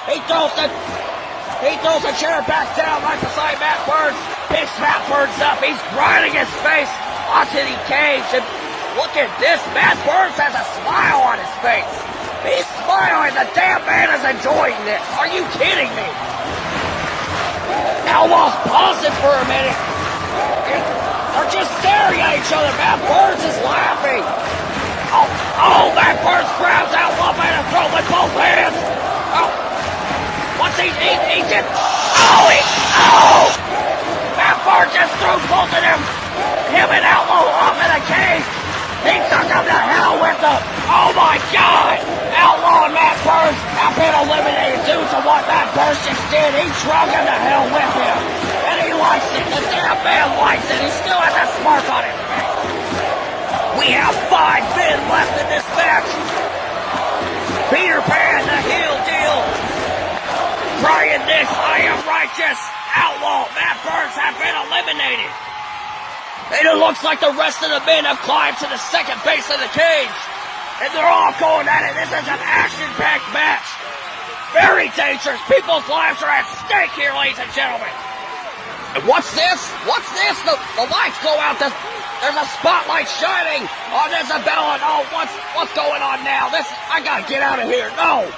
He throws a chair back down right beside Matt Burns. Picks Matt Burns up. He's grinding his face onto the cage. And look at this. Matt Burns has a smile on his face. He's smiling. The damn man is enjoying this. Are you kidding me? Outlaw's pausing for a minute. They're just staring at each other. Matt Burns is laughing. Matt Burns grabs Outlaw by the throat with both hands. What's he did? Matt Burns just threw both of them. Him and Outlaw off in the cage. He took him to hell with him. Oh my God! Outlaw and Matt Burns have been eliminated due to what Matt Burns just did. He drug him to hell with him. And he likes it. The damn man likes it. He still has a smirk on his face. We have 5 men left in this match. Peter Pan, the Heel Deal. Brian Dix, I Am Righteous. Outlaw, Matt Burns have been eliminated. And it looks like the rest of the men have climbed to the second base of the cage. And they're all going at it. This is an action-packed match. Very dangerous. People's lives are at stake here, ladies and gentlemen. And what's this? The lights go out. There's a spotlight shining on Isabella. Oh, what's going on now? I gotta get out of here. No.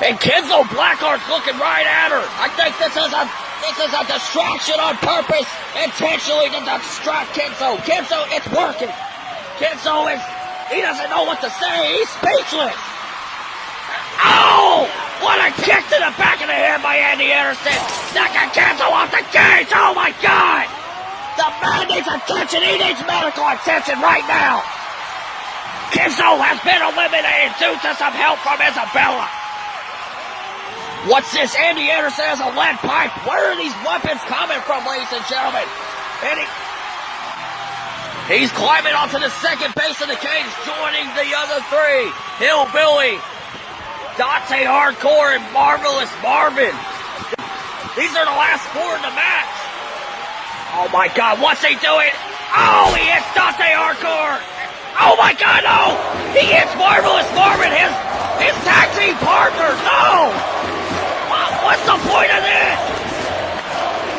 And Kenzo Blackheart's looking right at her. I think this is a This is a distraction on purpose, intentionally to distract Kenzo. Kenzo, it's working. Kenzo he doesn't know what to say. He's speechless. Oh! What a kick to the back of the head by Andy Anderson. Knocking Kenzo off the cage. Oh my God! The man needs attention. He needs medical attention right now. Kenzo has been eliminated due to some help from Isabella. What's this? Andy Anderson has a lead pipe. Where are these weapons coming from, ladies and gentlemen? And he's climbing onto the second base of the cage, joining the other three. Hillbilly, Dante Hardcore, and Marvelous Marvin. These are the last four in the match. Oh my God, what's he doing? Oh, he hits Dante Hardcore. Oh my God, no! He hits Marvelous Marvin, his tag team partner. No! What's the point of this?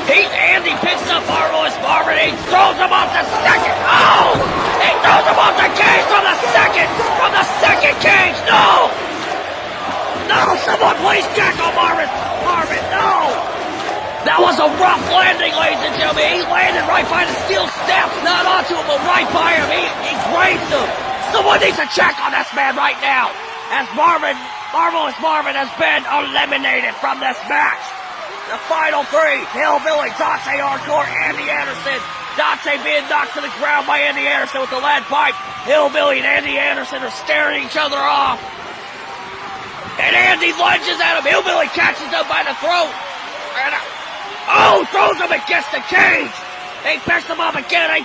Andy picks up Marvelous Marvin. He throws him off the second. Oh! He throws him off the cage from the second cage. No! No! Someone please tackle Marvin. No! That was a rough landing, ladies and gentlemen. He landed right by the steel steps, not onto him, but right by him. He grazed him. Someone needs to check on this man right now. As Marvelous Marvin has been eliminated from this match. The final three, Hillbilly, Dante Hardcore, Andy Anderson. Dante being knocked to the ground by Andy Anderson with the lead pipe. Hillbilly and Andy Anderson are staring each other off. And Andy lunges at him. Hillbilly catches him by the throat. And throws him against the cage. He picks him up again. He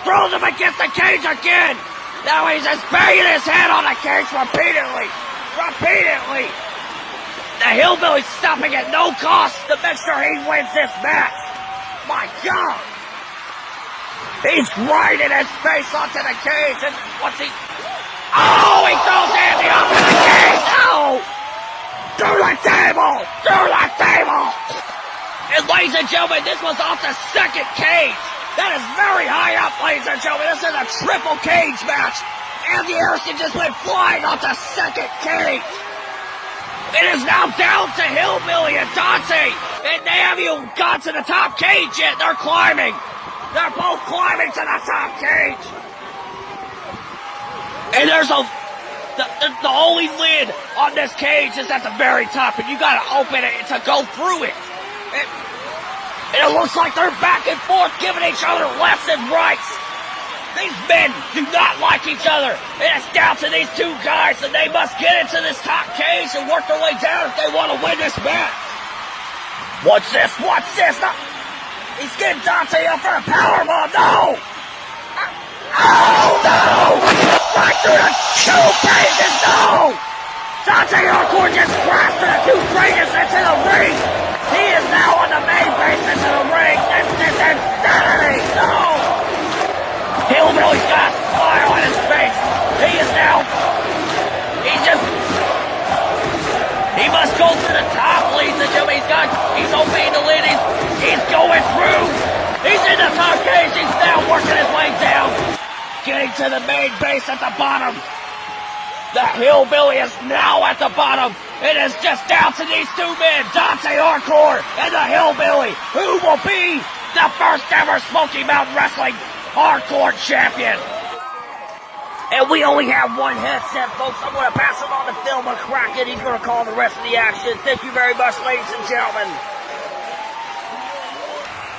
throws him against the cage again. Now he's just banging his head on the cage repeatedly. The Hillbilly's stopping at no cost to make sure he wins this match. My God. He's grinding his face onto the cage. And what's he? Oh, he throws Andy off of the cage. No. Through the table. And ladies and gentlemen, this was off the second cage. That is very high up, ladies and gentlemen. This is a triple cage match. Andy Anderson just went flying off the second cage. It is now down to Hillbilly and Dante. And they haven't even got to the top cage yet. They're climbing. They're both climbing to the top cage. And there's the only lid on this cage is at the very top. And you got to open it to go through it. And it looks like they're back and forth giving each other lefts and rights. These men do not like each other. And it's down to these two guys, and they must get into this top cage and work their way down if they want to win this match. What's this? No. He's getting Dante up for a powerbomb. No! Oh, no! Right through the two cages. No! Dante Hardcore just crashed through the two cages into the ring. He is now on the main base into the ring. That's insanity. No! Hillbilly's got a smile on his face. He must go to the top, ladies and gentlemen. He's obeying the lid. He's going through. He's in the top cage. He's now working his way down. Getting to the main base at the bottom. The Hillbilly is now at the bottom. It is just down to these two men, Dante Hardcore and the Hillbilly, who will be the first ever Smoky Mountain Wrestling Hardcore Champion. And we only have one headset, folks. I'm going to pass it on to Phil McCracken. He's going to call the rest of the action. Thank you very much, ladies and gentlemen.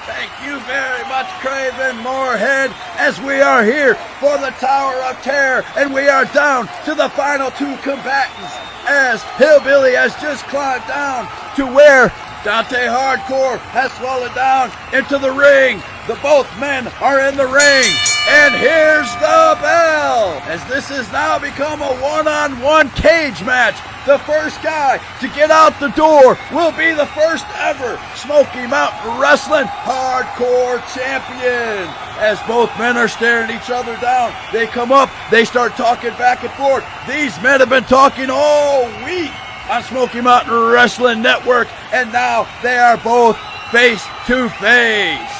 Thank you very much, Craven Moorhead, as we are here for the Tower of Terror, and we are down to the final two combatants, as Hillbilly has just climbed down to where Dante Hardcore has fallen down into the ring. Both men are in the ring, and here's the bell, as this has now become a one-on-one cage match. The first guy to get out the door will be the first ever Smoky Mountain Wrestling Hardcore Champion. As both men are staring each other down, they come up, they start talking back and forth. These men have been talking all week on Smoky Mountain Wrestling Network, and now they are both face to face.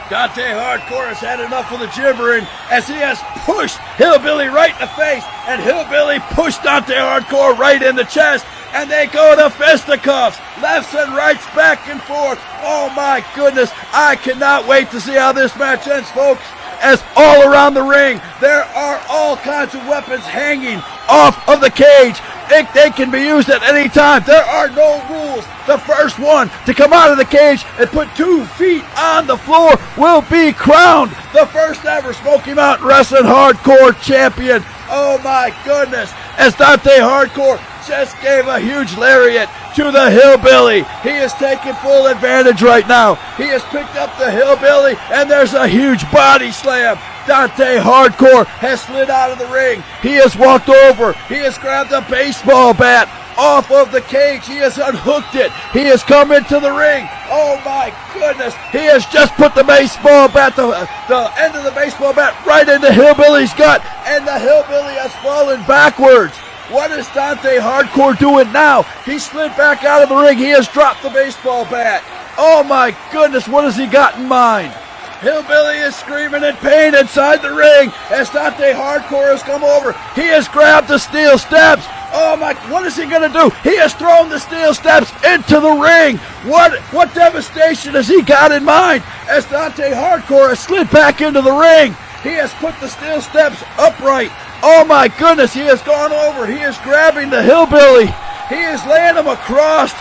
Dante Hardcore has had enough of the gibbering, as he has pushed Hillbilly right in the face, and Hillbilly pushed Dante Hardcore right in the chest, and they go to fisticuffs, lefts and rights, back and forth. Oh my goodness, I cannot wait to see how this match ends, folks. As all around the ring, there are all kinds of weapons hanging off of the cage. They can be used at any time. There are no rules. The first one to come out of the cage and put 2 feet on the floor will be crowned the first ever Smoky Mountain Wrestling Hardcore Champion. Oh my goodness, as Dante Hardcore just gave a huge lariat to the Hillbilly. He is taking full advantage right now. He has picked up the Hillbilly, and there's a huge body slam. Dante Hardcore has slid out of the ring. He has walked over. He has grabbed a baseball bat off of the cage. He has unhooked it. He has come into the ring. Oh my goodness. He has just put the baseball bat, the end of the baseball bat right into Hillbilly's gut, and the Hillbilly has fallen backwards. What is Dante Hardcore doing now? He slid back out of the ring. He has dropped the baseball bat. Oh my goodness, what has he got in mind? Hillbilly is screaming in pain inside the ring as Dante Hardcore has come over. He has grabbed the steel steps. Oh my, what is he going to do? He has thrown the steel steps into the ring. What devastation has he got in mind as Dante Hardcore has slid back into the ring? He has put the steel steps upright. Oh my goodness, he has gone over. He is grabbing the Hillbilly. He is laying him across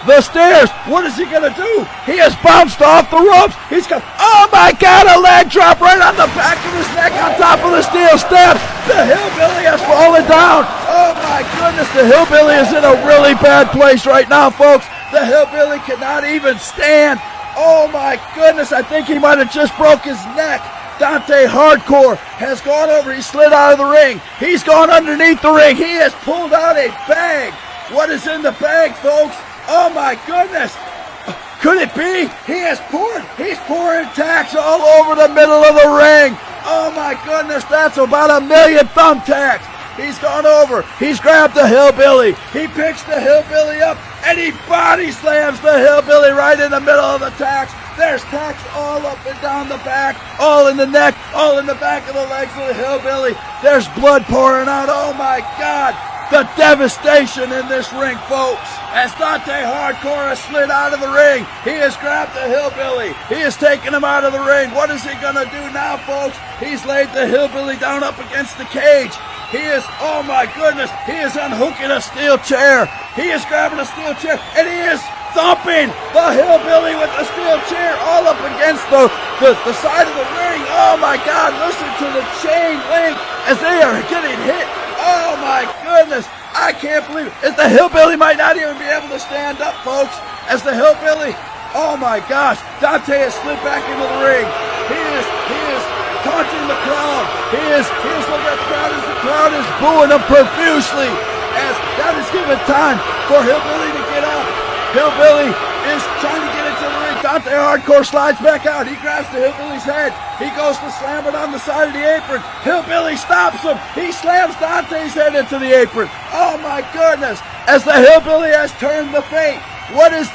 the stairs. What is he going to do? He has bounced off the ropes. He's got, oh my God, a leg drop right on the back of his neck on top of the steel steps. The Hillbilly has fallen down. Oh my goodness, the Hillbilly is in a really bad place right now, folks. The Hillbilly cannot even stand. Oh my goodness, I think he might have just broke his neck. Dante Hardcore has gone over. He slid out of the ring. He's gone underneath the ring. He has pulled out a bag. What is in the bag, folks? Oh my goodness. Could it be? He's pouring tacks all over the middle of the ring. Oh my goodness, that's about 1 million thumbtacks. He's gone over. He's grabbed the Hillbilly. He picks the Hillbilly up and he body slams the Hillbilly right in the middle of the tacks. There's tacks all up and down the back, all in the neck, all in the back of the legs of the Hillbilly. There's blood pouring out. Oh my God. The devastation in this ring, folks. As Dante Hardcore has slid out of the ring, he has grabbed the Hillbilly. He has taken him out of the ring. What is he going to do now, folks? He's laid the Hillbilly down up against the cage. He is, oh my goodness, he is unhooking a steel chair. He is grabbing a steel chair, and he is thumping the Hillbilly with the steel chair all up against the side of the ring. Oh my God, listen to the chain link as they are getting hit. Oh my goodness, I can't believe it. As the Hillbilly might not even be able to stand up, folks. As the Hillbilly, oh my gosh, Dante has slid back into the ring. He is taunting the crowd. He is looking at the crowd as the crowd is booing him profusely. As that is giving time for Hillbilly to get up. Hillbilly is trying to get into the ring. Dante Hardcore slides back out. He grabs the Hillbilly's head. He goes to slam it on the side of the apron. Hillbilly stops him. He slams Dante's head into the apron. Oh my goodness. As the Hillbilly has turned the feint. What is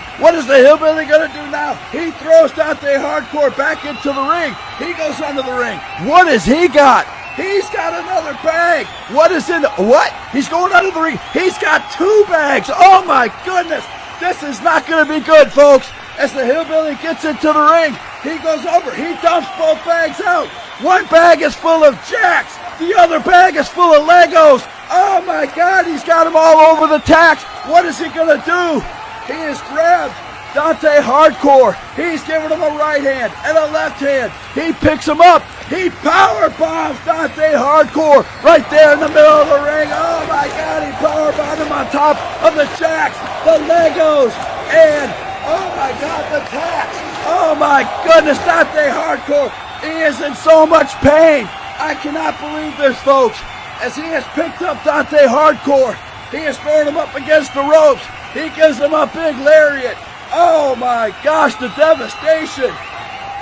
the Hillbilly going to do now? He throws Dante Hardcore back into the ring. He goes under the ring. What has he got? He's got another bag. What is in what? He's going under the ring. He's got 2 bags. Oh my goodness. This is not going to be good, folks. As the Hillbilly gets into the ring, he goes over. He dumps both bags out. One bag is full of jacks. The other bag is full of Legos. Oh my God, he's got them all over the tacks. What is he going to do? He has grabbed Dante Hardcore. He's giving him a right hand and a left hand. He picks him up. He power bombs Dante Hardcore right there in the middle of the ring. Oh my God, he power bombed him on top of the jacks, the Legos, and oh my God, the tacks. Oh my goodness, Dante Hardcore. He is in so much pain. I cannot believe this, folks. As he has picked up Dante Hardcore, he has thrown him up against the ropes. He gives him a big lariat. Oh my gosh, the devastation.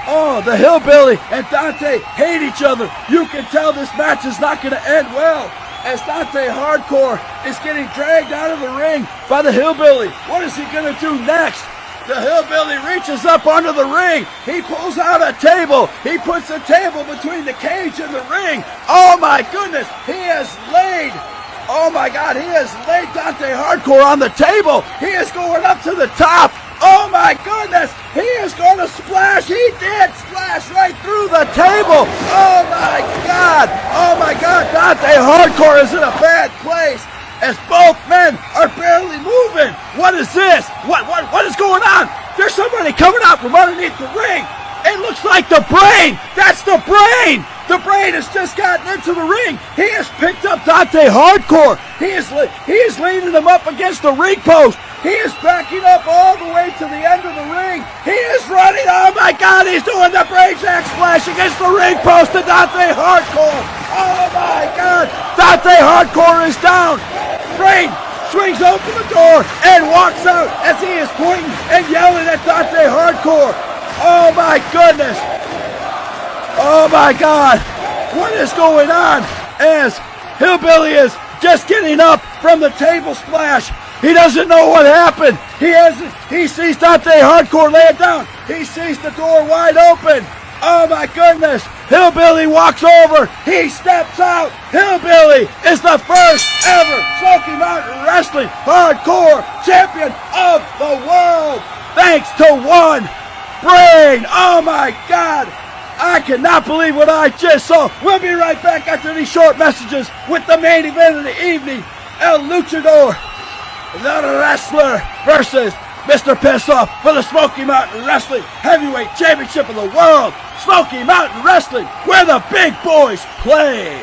Oh, the Hillbilly and Dante hate each other. You can tell this match is not going to end well. As Dante Hardcore is getting dragged out of the ring by the Hillbilly. What is he going to do next? The Hillbilly reaches up under the ring. He pulls out a table. He puts a table between the cage and the ring. Oh my goodness, he has laid Oh my God, he has laid Dante Hardcore on the table. He is going up to the top. Oh my goodness, he is going to splash. He did splash right through the table. Oh my God, Dante Hardcore is in a bad place as both men are barely moving. What is this? What is going on? There's somebody coming out from underneath the ring. It looks like the Brain. That's the Brain. The Brain has just gotten into the ring. He has picked up Dante Hardcore. He is leaning him up against the ring post. He is backing up all the way to the end of the ring. He is running. Oh my God, he's doing the Brain Jack Splash against the ring post to Dante Hardcore. Oh my God, Dante Hardcore is down. Brain swings open the door and walks out as he is pointing and yelling at Dante Hardcore. Oh my goodness. Oh my God, what is going on? As Hillbilly is just getting up from the table splash. He doesn't know what happened. He sees Dante Hardcore lay it down. He sees the door wide open. Oh my goodness. Hillbilly walks over. He steps out. Hillbilly is the first ever Smoky Mountain Wrestling Hardcore Champion of the world. Thanks to one Brain. Oh my God. I cannot believe what I just saw. We'll be right back after these short messages with the main event of the evening. El Luchador, the wrestler, versus Mr. Pissoff for the Smoky Mountain Wrestling Heavyweight Championship of the world. Smoky Mountain Wrestling, where the big boys play.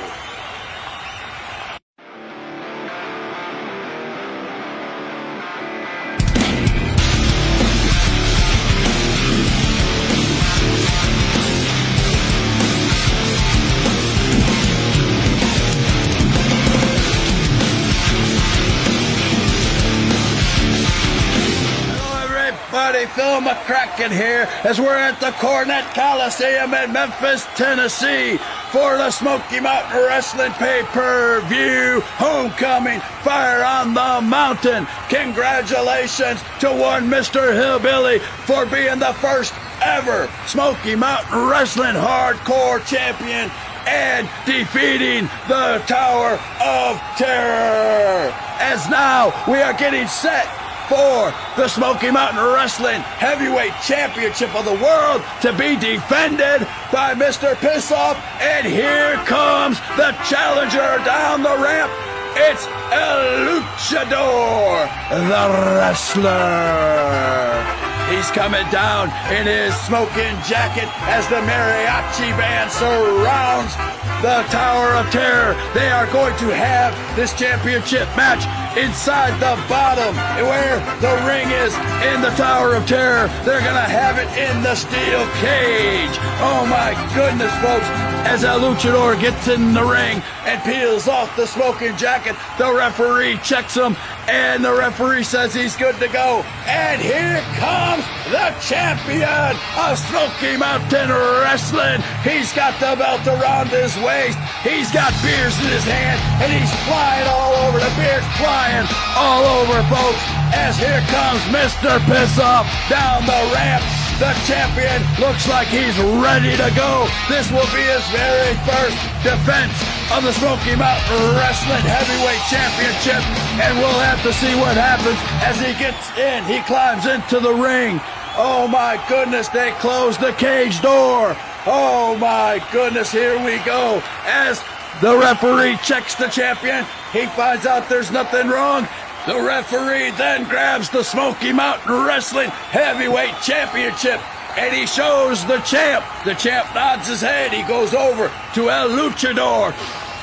Phil McCracken here as we're at the Cornet Coliseum in Memphis, Tennessee for the Smoky Mountain Wrestling pay-per-view Homecoming Fire on the Mountain. Congratulations to one Mr. Hillbilly for being the first ever Smoky Mountain Wrestling Hardcore Champion and defeating the Tower of Terror. As now we are getting set for the Smoky Mountain Wrestling Heavyweight Championship of the world to be defended by Mr. Pissoff. And here comes the challenger down the ramp. It's El Luchador, the wrestler. He's coming down in his smoking jacket as the mariachi band surrounds the Tower of Terror. They are going to have this championship match inside the bottom where the ring is in the Tower of Terror. They're going to have it in the steel cage. Oh my goodness, folks. As El Luchador gets in the ring and peels off the smoking jacket, the referee checks him and the referee says he's good to go. And here comes the champion of Smoky Mountain Wrestling. He's got the belt around his waist. He's got beers in his hand and he's flying all over. The beer's flying all over, folks. As here comes Mr. Pissoff down the ramp. The champion looks like he's ready to go. This will be his very first defense of the Smoky Mountain Wrestling Heavyweight Championship. And we'll have to see what happens as he gets in. He climbs into the ring. Oh my goodness, they close the cage door. Oh my goodness, here we go. As the referee checks the champion, he finds out there's nothing wrong. The referee then grabs the Smoky Mountain Wrestling Heavyweight Championship and he shows the champ. The champ nods his head. He goes over to El Luchador,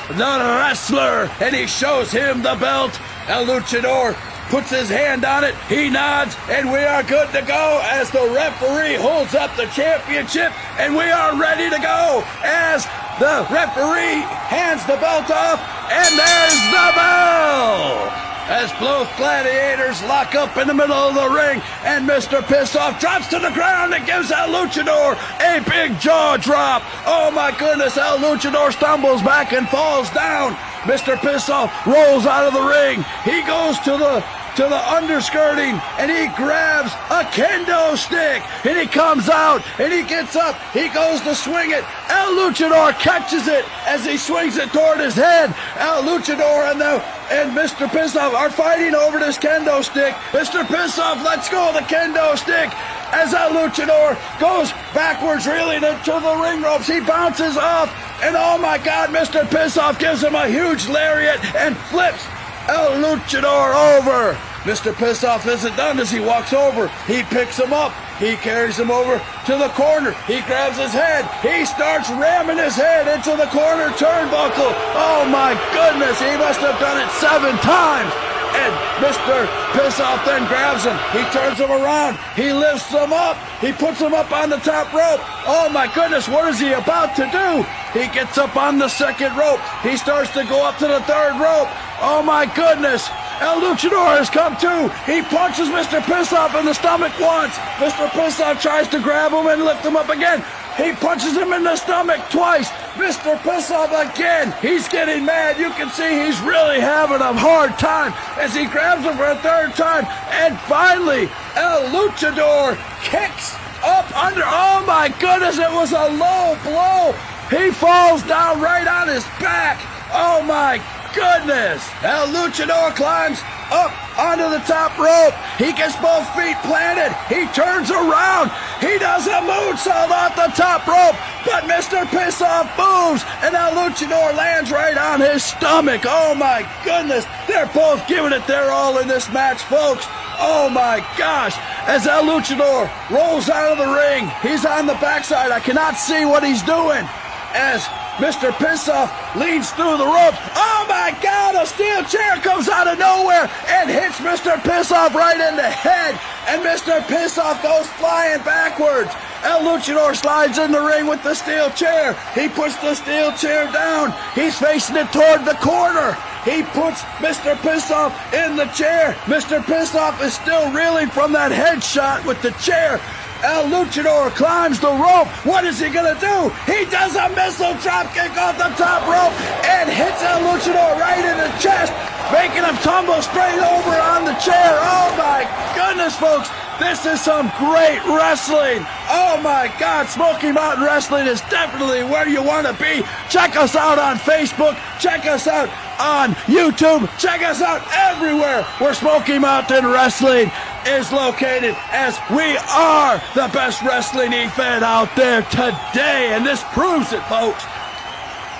the wrestler, and he shows him the belt. El Luchador puts his hand on it. He nods, and we are good to go as the referee holds up the championship, and we are ready to go as the referee hands the belt off, and there's the bell. As both gladiators lock up in the middle of the ring, and Mr. Pissoff drops to the ground and gives El Luchador a big jaw drop. Oh my goodness, El Luchador stumbles back and falls down. Mr. Pissoff rolls out of the ring. He goes to the underskirting and he grabs a kendo stick and he comes out and he gets up. He goes to swing it. El Luchador catches it as he swings it toward his head. El Luchador and the and Mr. Pissoff are fighting over this kendo stick. Mr. Pissoff lets go of the kendo stick as El Luchador goes backwards, reeling into the ring ropes. He bounces off, and oh my God, Mr. Pissoff gives him a huge lariat and flips El Luchador over. Mr. Pissoff isn't done as he walks over. He picks him up. He carries him over to the corner. He grabs his head. He starts ramming his head into the corner turnbuckle. Oh my goodness, he must have done it 7 times. And Mr. Pissoff then grabs him. He turns him around. He lifts him up. He puts him up on the top rope. Oh my goodness, what is he about to do? He gets up on the second rope. He starts to go up to the third rope. Oh my goodness. El Luchador has come to. He punches Mr. Pissoff in the stomach once. Mr. Pissoff tries to grab him and lift him up again. He punches him in the stomach twice. Mr. Pissoff again. He's getting mad. You can see he's really having a hard time as he grabs him for a third time. And finally, El Luchador kicks up under. Oh my goodness, it was a low blow. He falls down right on his back. Oh my goodness. El Luchador climbs up onto the top rope. He gets both feet planted. He turns around. He does a moonsault off the top rope, but Mr. Pissoff moves, and El Luchador lands right on his stomach. Oh my goodness. They're both giving it their all in this match, folks. Oh my gosh. As El Luchador rolls out of the ring, he's on the backside. I cannot see what he's doing. As Mr. Pissoff leans through the ropes. Oh my God, a steel chair comes out of nowhere and hits Mr. Pissoff right in the head. And Mr. Pissoff goes flying backwards. El Luchador slides in the ring with the steel chair. He puts the steel chair down. He's facing it toward the corner. He puts Mr. Pissoff in the chair. Mr. Pissoff is still reeling from that headshot with the chair. El Luchador climbs the rope. What is he gonna do? He does a missile drop kick off the top rope and hits El Luchador right in the chest, making him tumble straight over on the chair. Oh my goodness, folks. This is some great wrestling. Oh my God, Smoky Mountain Wrestling is definitely where you want to be. Check us out on Facebook. Check us out on YouTube. Check us out everywhere where Smoky Mountain Wrestling is located, as we are the best wrestling event out there today, and this proves it, folks.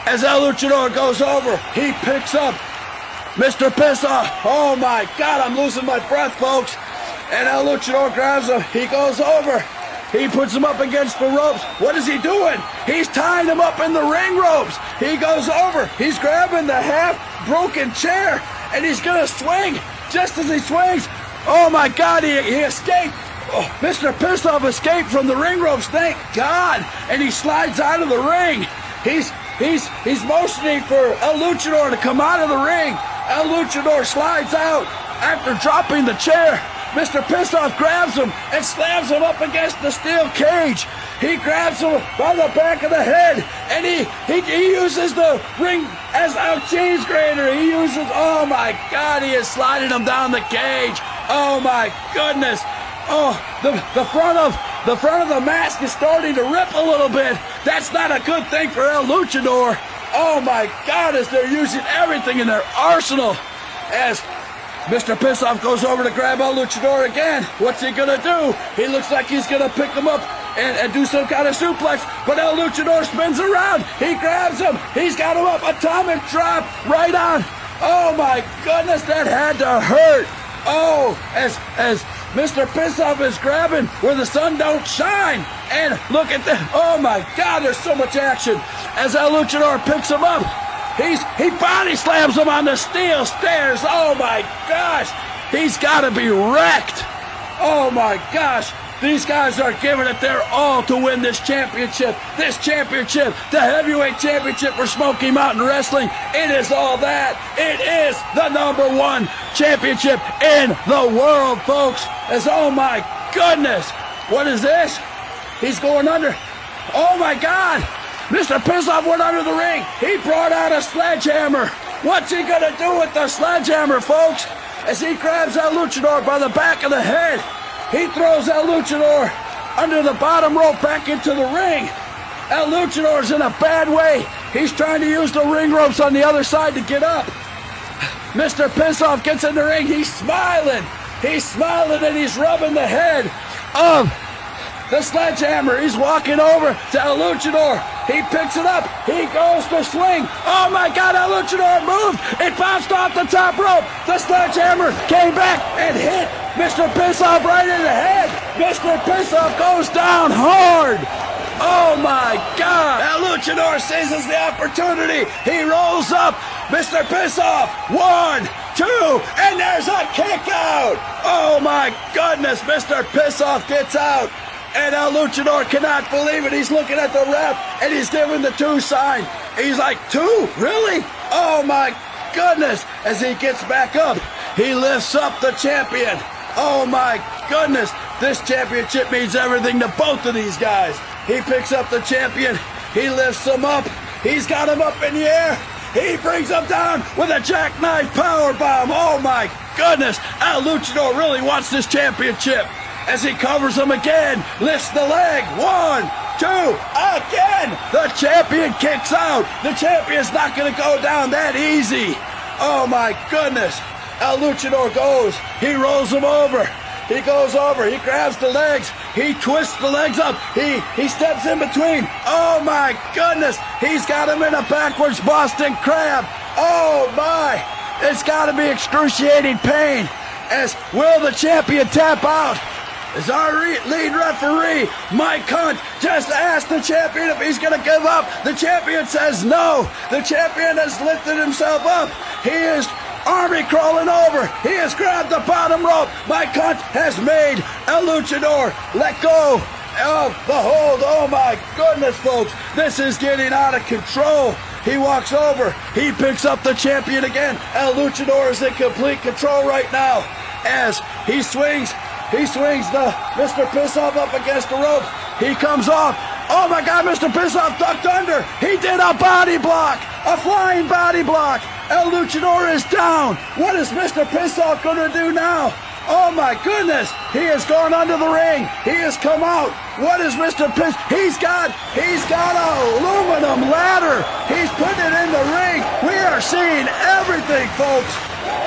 As El Luchador goes over, he picks up Mr. Pissoff. Oh my God, I'm losing my breath, folks. And El Luchador grabs him. He goes over. He puts him up against the ropes. What is he doing? He's tying him up in the ring ropes. He goes over. He's grabbing the half-broken chair, and he's going to swing. Just as he swings, oh my God, he escaped. Oh, Mr. Pissoff escaped from the ring ropes, thank God. And he slides out of the ring. He's motioning for El Luchador to come out of the ring. El Luchador slides out after dropping the chair. Mr. Pissoff grabs him and slams him up against the steel cage. He grabs him by the back of the head, and he uses the ring as a cheese grater. He uses, oh my God, he is sliding him down the cage. Oh my goodness. Oh, the front of the mask is starting to rip a little bit. That's not a good thing for El Luchador. Oh my God, as they're using everything in their arsenal. As Mr. Pissoff goes over to grab El Luchador again. What's he gonna do? He looks like he's gonna pick him up and do some kind of suplex, but El Luchador spins around. He grabs him. He's got him up. Atomic drop right on. Oh my goodness, that had to hurt. Oh, as Mr. Pissoff is grabbing where the sun don't shine. And look at that. Oh my God, there's so much action. As El Luchador picks him up, he body slams him on the steel stairs. Oh my gosh, he's got to be wrecked. Oh my gosh, these guys are giving it their all to win this championship. This championship, the heavyweight championship for Smoky Mountain Wrestling. It is all that. It is the #1 championship in the world, folks. As oh my goodness, what is this? He's going under. Oh my God. Mr. Pissoff went under the ring. He brought out a sledgehammer. What's he gonna do with the sledgehammer, folks? As he grabs El Luchador by the back of the head, he throws El Luchador under the bottom rope back into the ring. El Luchador's in a bad way. He's trying to use the ring ropes on the other side to get up. Mr. Pissoff gets in the ring. He's smiling. He's smiling and he's rubbing the head of the sledgehammer. He's walking over to El Luchador. He picks it up. He goes to swing. Oh my God, El Luchador moved. It bounced off the top rope. The sledgehammer came back and hit Mr. Pissoff right in the head. Mr. Pissoff goes down hard. Oh my God. El Luchador seizes the opportunity. He rolls up Mr. Pissoff. 1, 2, and there's a kick out. Oh my goodness, Mr. Pissoff gets out. And El Luchador cannot believe it. He's looking at the ref, and he's giving the 2 sign. He's like, 2? Really? Oh, my goodness. As he gets back up, he lifts up the champion. Oh, my goodness. This championship means everything to both of these guys. He picks up the champion. He lifts him up. He's got him up in the air. He brings him down with a jackknife powerbomb. Oh, my goodness. El Luchador really wants this championship. As he covers him again, lifts the leg. 1, 2, again. The champion kicks out. The champion's not going to go down that easy. Oh my goodness. El Luchador goes. He rolls him over. He goes over. He grabs the legs. He twists the legs up. He steps in between. Oh my goodness. He's got him in a backwards Boston Crab. Oh my. It's got to be excruciating pain. As will the champion tap out? As our lead referee, Mike Hunt, just asked the champion if he's going to give up. The champion says no. The champion has lifted himself up. He is army crawling over. He has grabbed the bottom rope. Mike Hunt has made El Luchador let go of the hold. Oh my goodness, folks. This is getting out of control. He walks over. He picks up the champion again. El Luchador is in complete control right now. As he swings the Mr. Pissoff up against the ropes. He comes off. Oh my God, Mr. Pissoff ducked under. He did a body block, a flying body block. El Luchador is down. What is Mr. Pissoff going to do now? Oh my goodness, he has gone under the ring. He has come out. What is Mr. Piss? He's got an aluminum ladder. He's putting it in the ring. We are seeing everything, folks.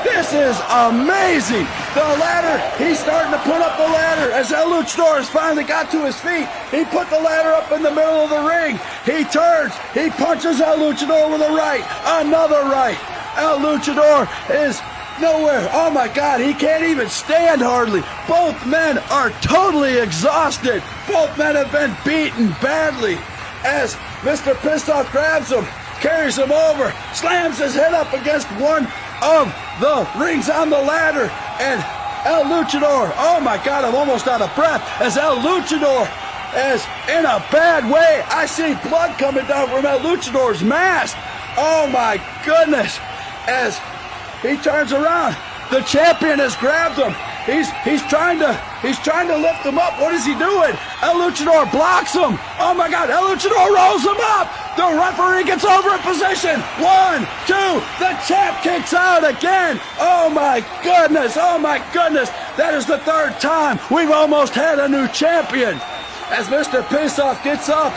This is amazing. The ladder, he's starting to put up the ladder. As El Luchador has finally got to his feet, he put the ladder up in the middle of the ring. He turns, he punches El Luchador with a right, another right. El Luchador is nowhere. Oh my God, he can't even stand hardly. Both men are totally exhausted. Both men have been beaten badly. As Mr. Pissoff grabs him, carries him over, slams his head up against one of the rings on the ladder, and El Luchador, oh my God, I'm almost out of breath, as El Luchador is in a bad way. I see blood coming down from El Luchador's mask. Oh my goodness. As he turns around, the champion has grabbed him. He's trying to lift him up. What is he doing? El Luchador blocks him. Oh my God, El Luchador rolls him up. The referee gets over in position. 1, 2, the champ kicks out again. Oh my goodness, oh my goodness. That is the 3rd time we've almost had a new champion. As Mr. Pissoff gets up,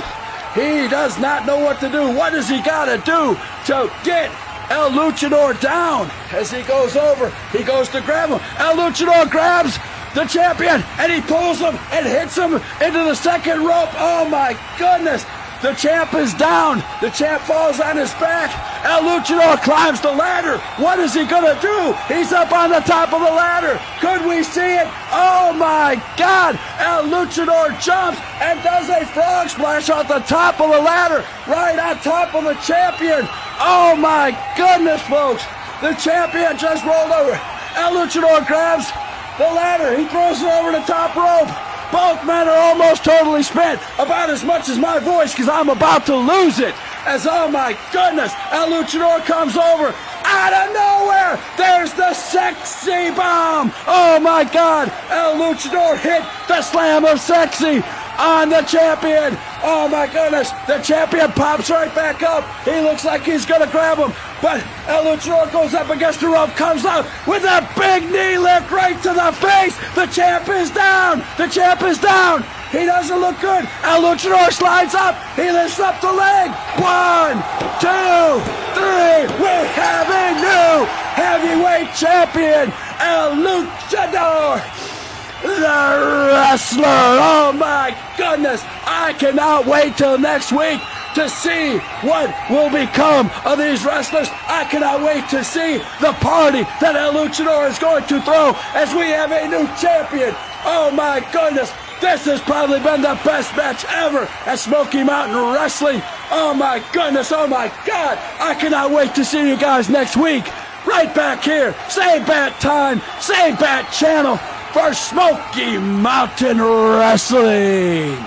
he does not know what to do. What does he got to do to get El Luchador down? As he goes over, he goes to grab him. El Luchador grabs the champion and he pulls him and hits him into the 2nd rope. Oh my goodness. The champ is down. The champ falls on his back. El Luchador climbs the ladder. What is he going to do? He's up on the top of the ladder. Could we see it? Oh my God. El Luchador jumps and does a frog splash off the top of the ladder, right on top of the champion. Oh my goodness, folks. The champion just rolled over. El Luchador grabs the ladder. He throws it over the top rope. Both men are almost totally spent, about as much as my voice, because I'm about to lose it. As, oh my goodness, El Luchador comes over. Out of nowhere, there's the sexy bomb. Oh my God, El Luchador hit the slam of sexy on the champion. Oh my goodness, the champion pops right back up. He looks like he's gonna grab him, but El Luchador goes up against the rope, comes out with a big knee lift right to the face. The champ is down. The champ is down. He doesn't look good. El Luchador slides up. He lifts up the leg. 1, 2, 3. We have a new heavyweight champion, El Luchador, the wrestler. Oh my goodness. I cannot wait till next week to see what will become of these wrestlers. I cannot wait to see the party that El Luchador is going to throw as we have a new champion. Oh my goodness. This has probably been the best match ever at Smoky Mountain Wrestling. Oh my goodness, oh my God. I cannot wait to see you guys next week. Right back here, same bat time, same bat channel for Smoky Mountain Wrestling.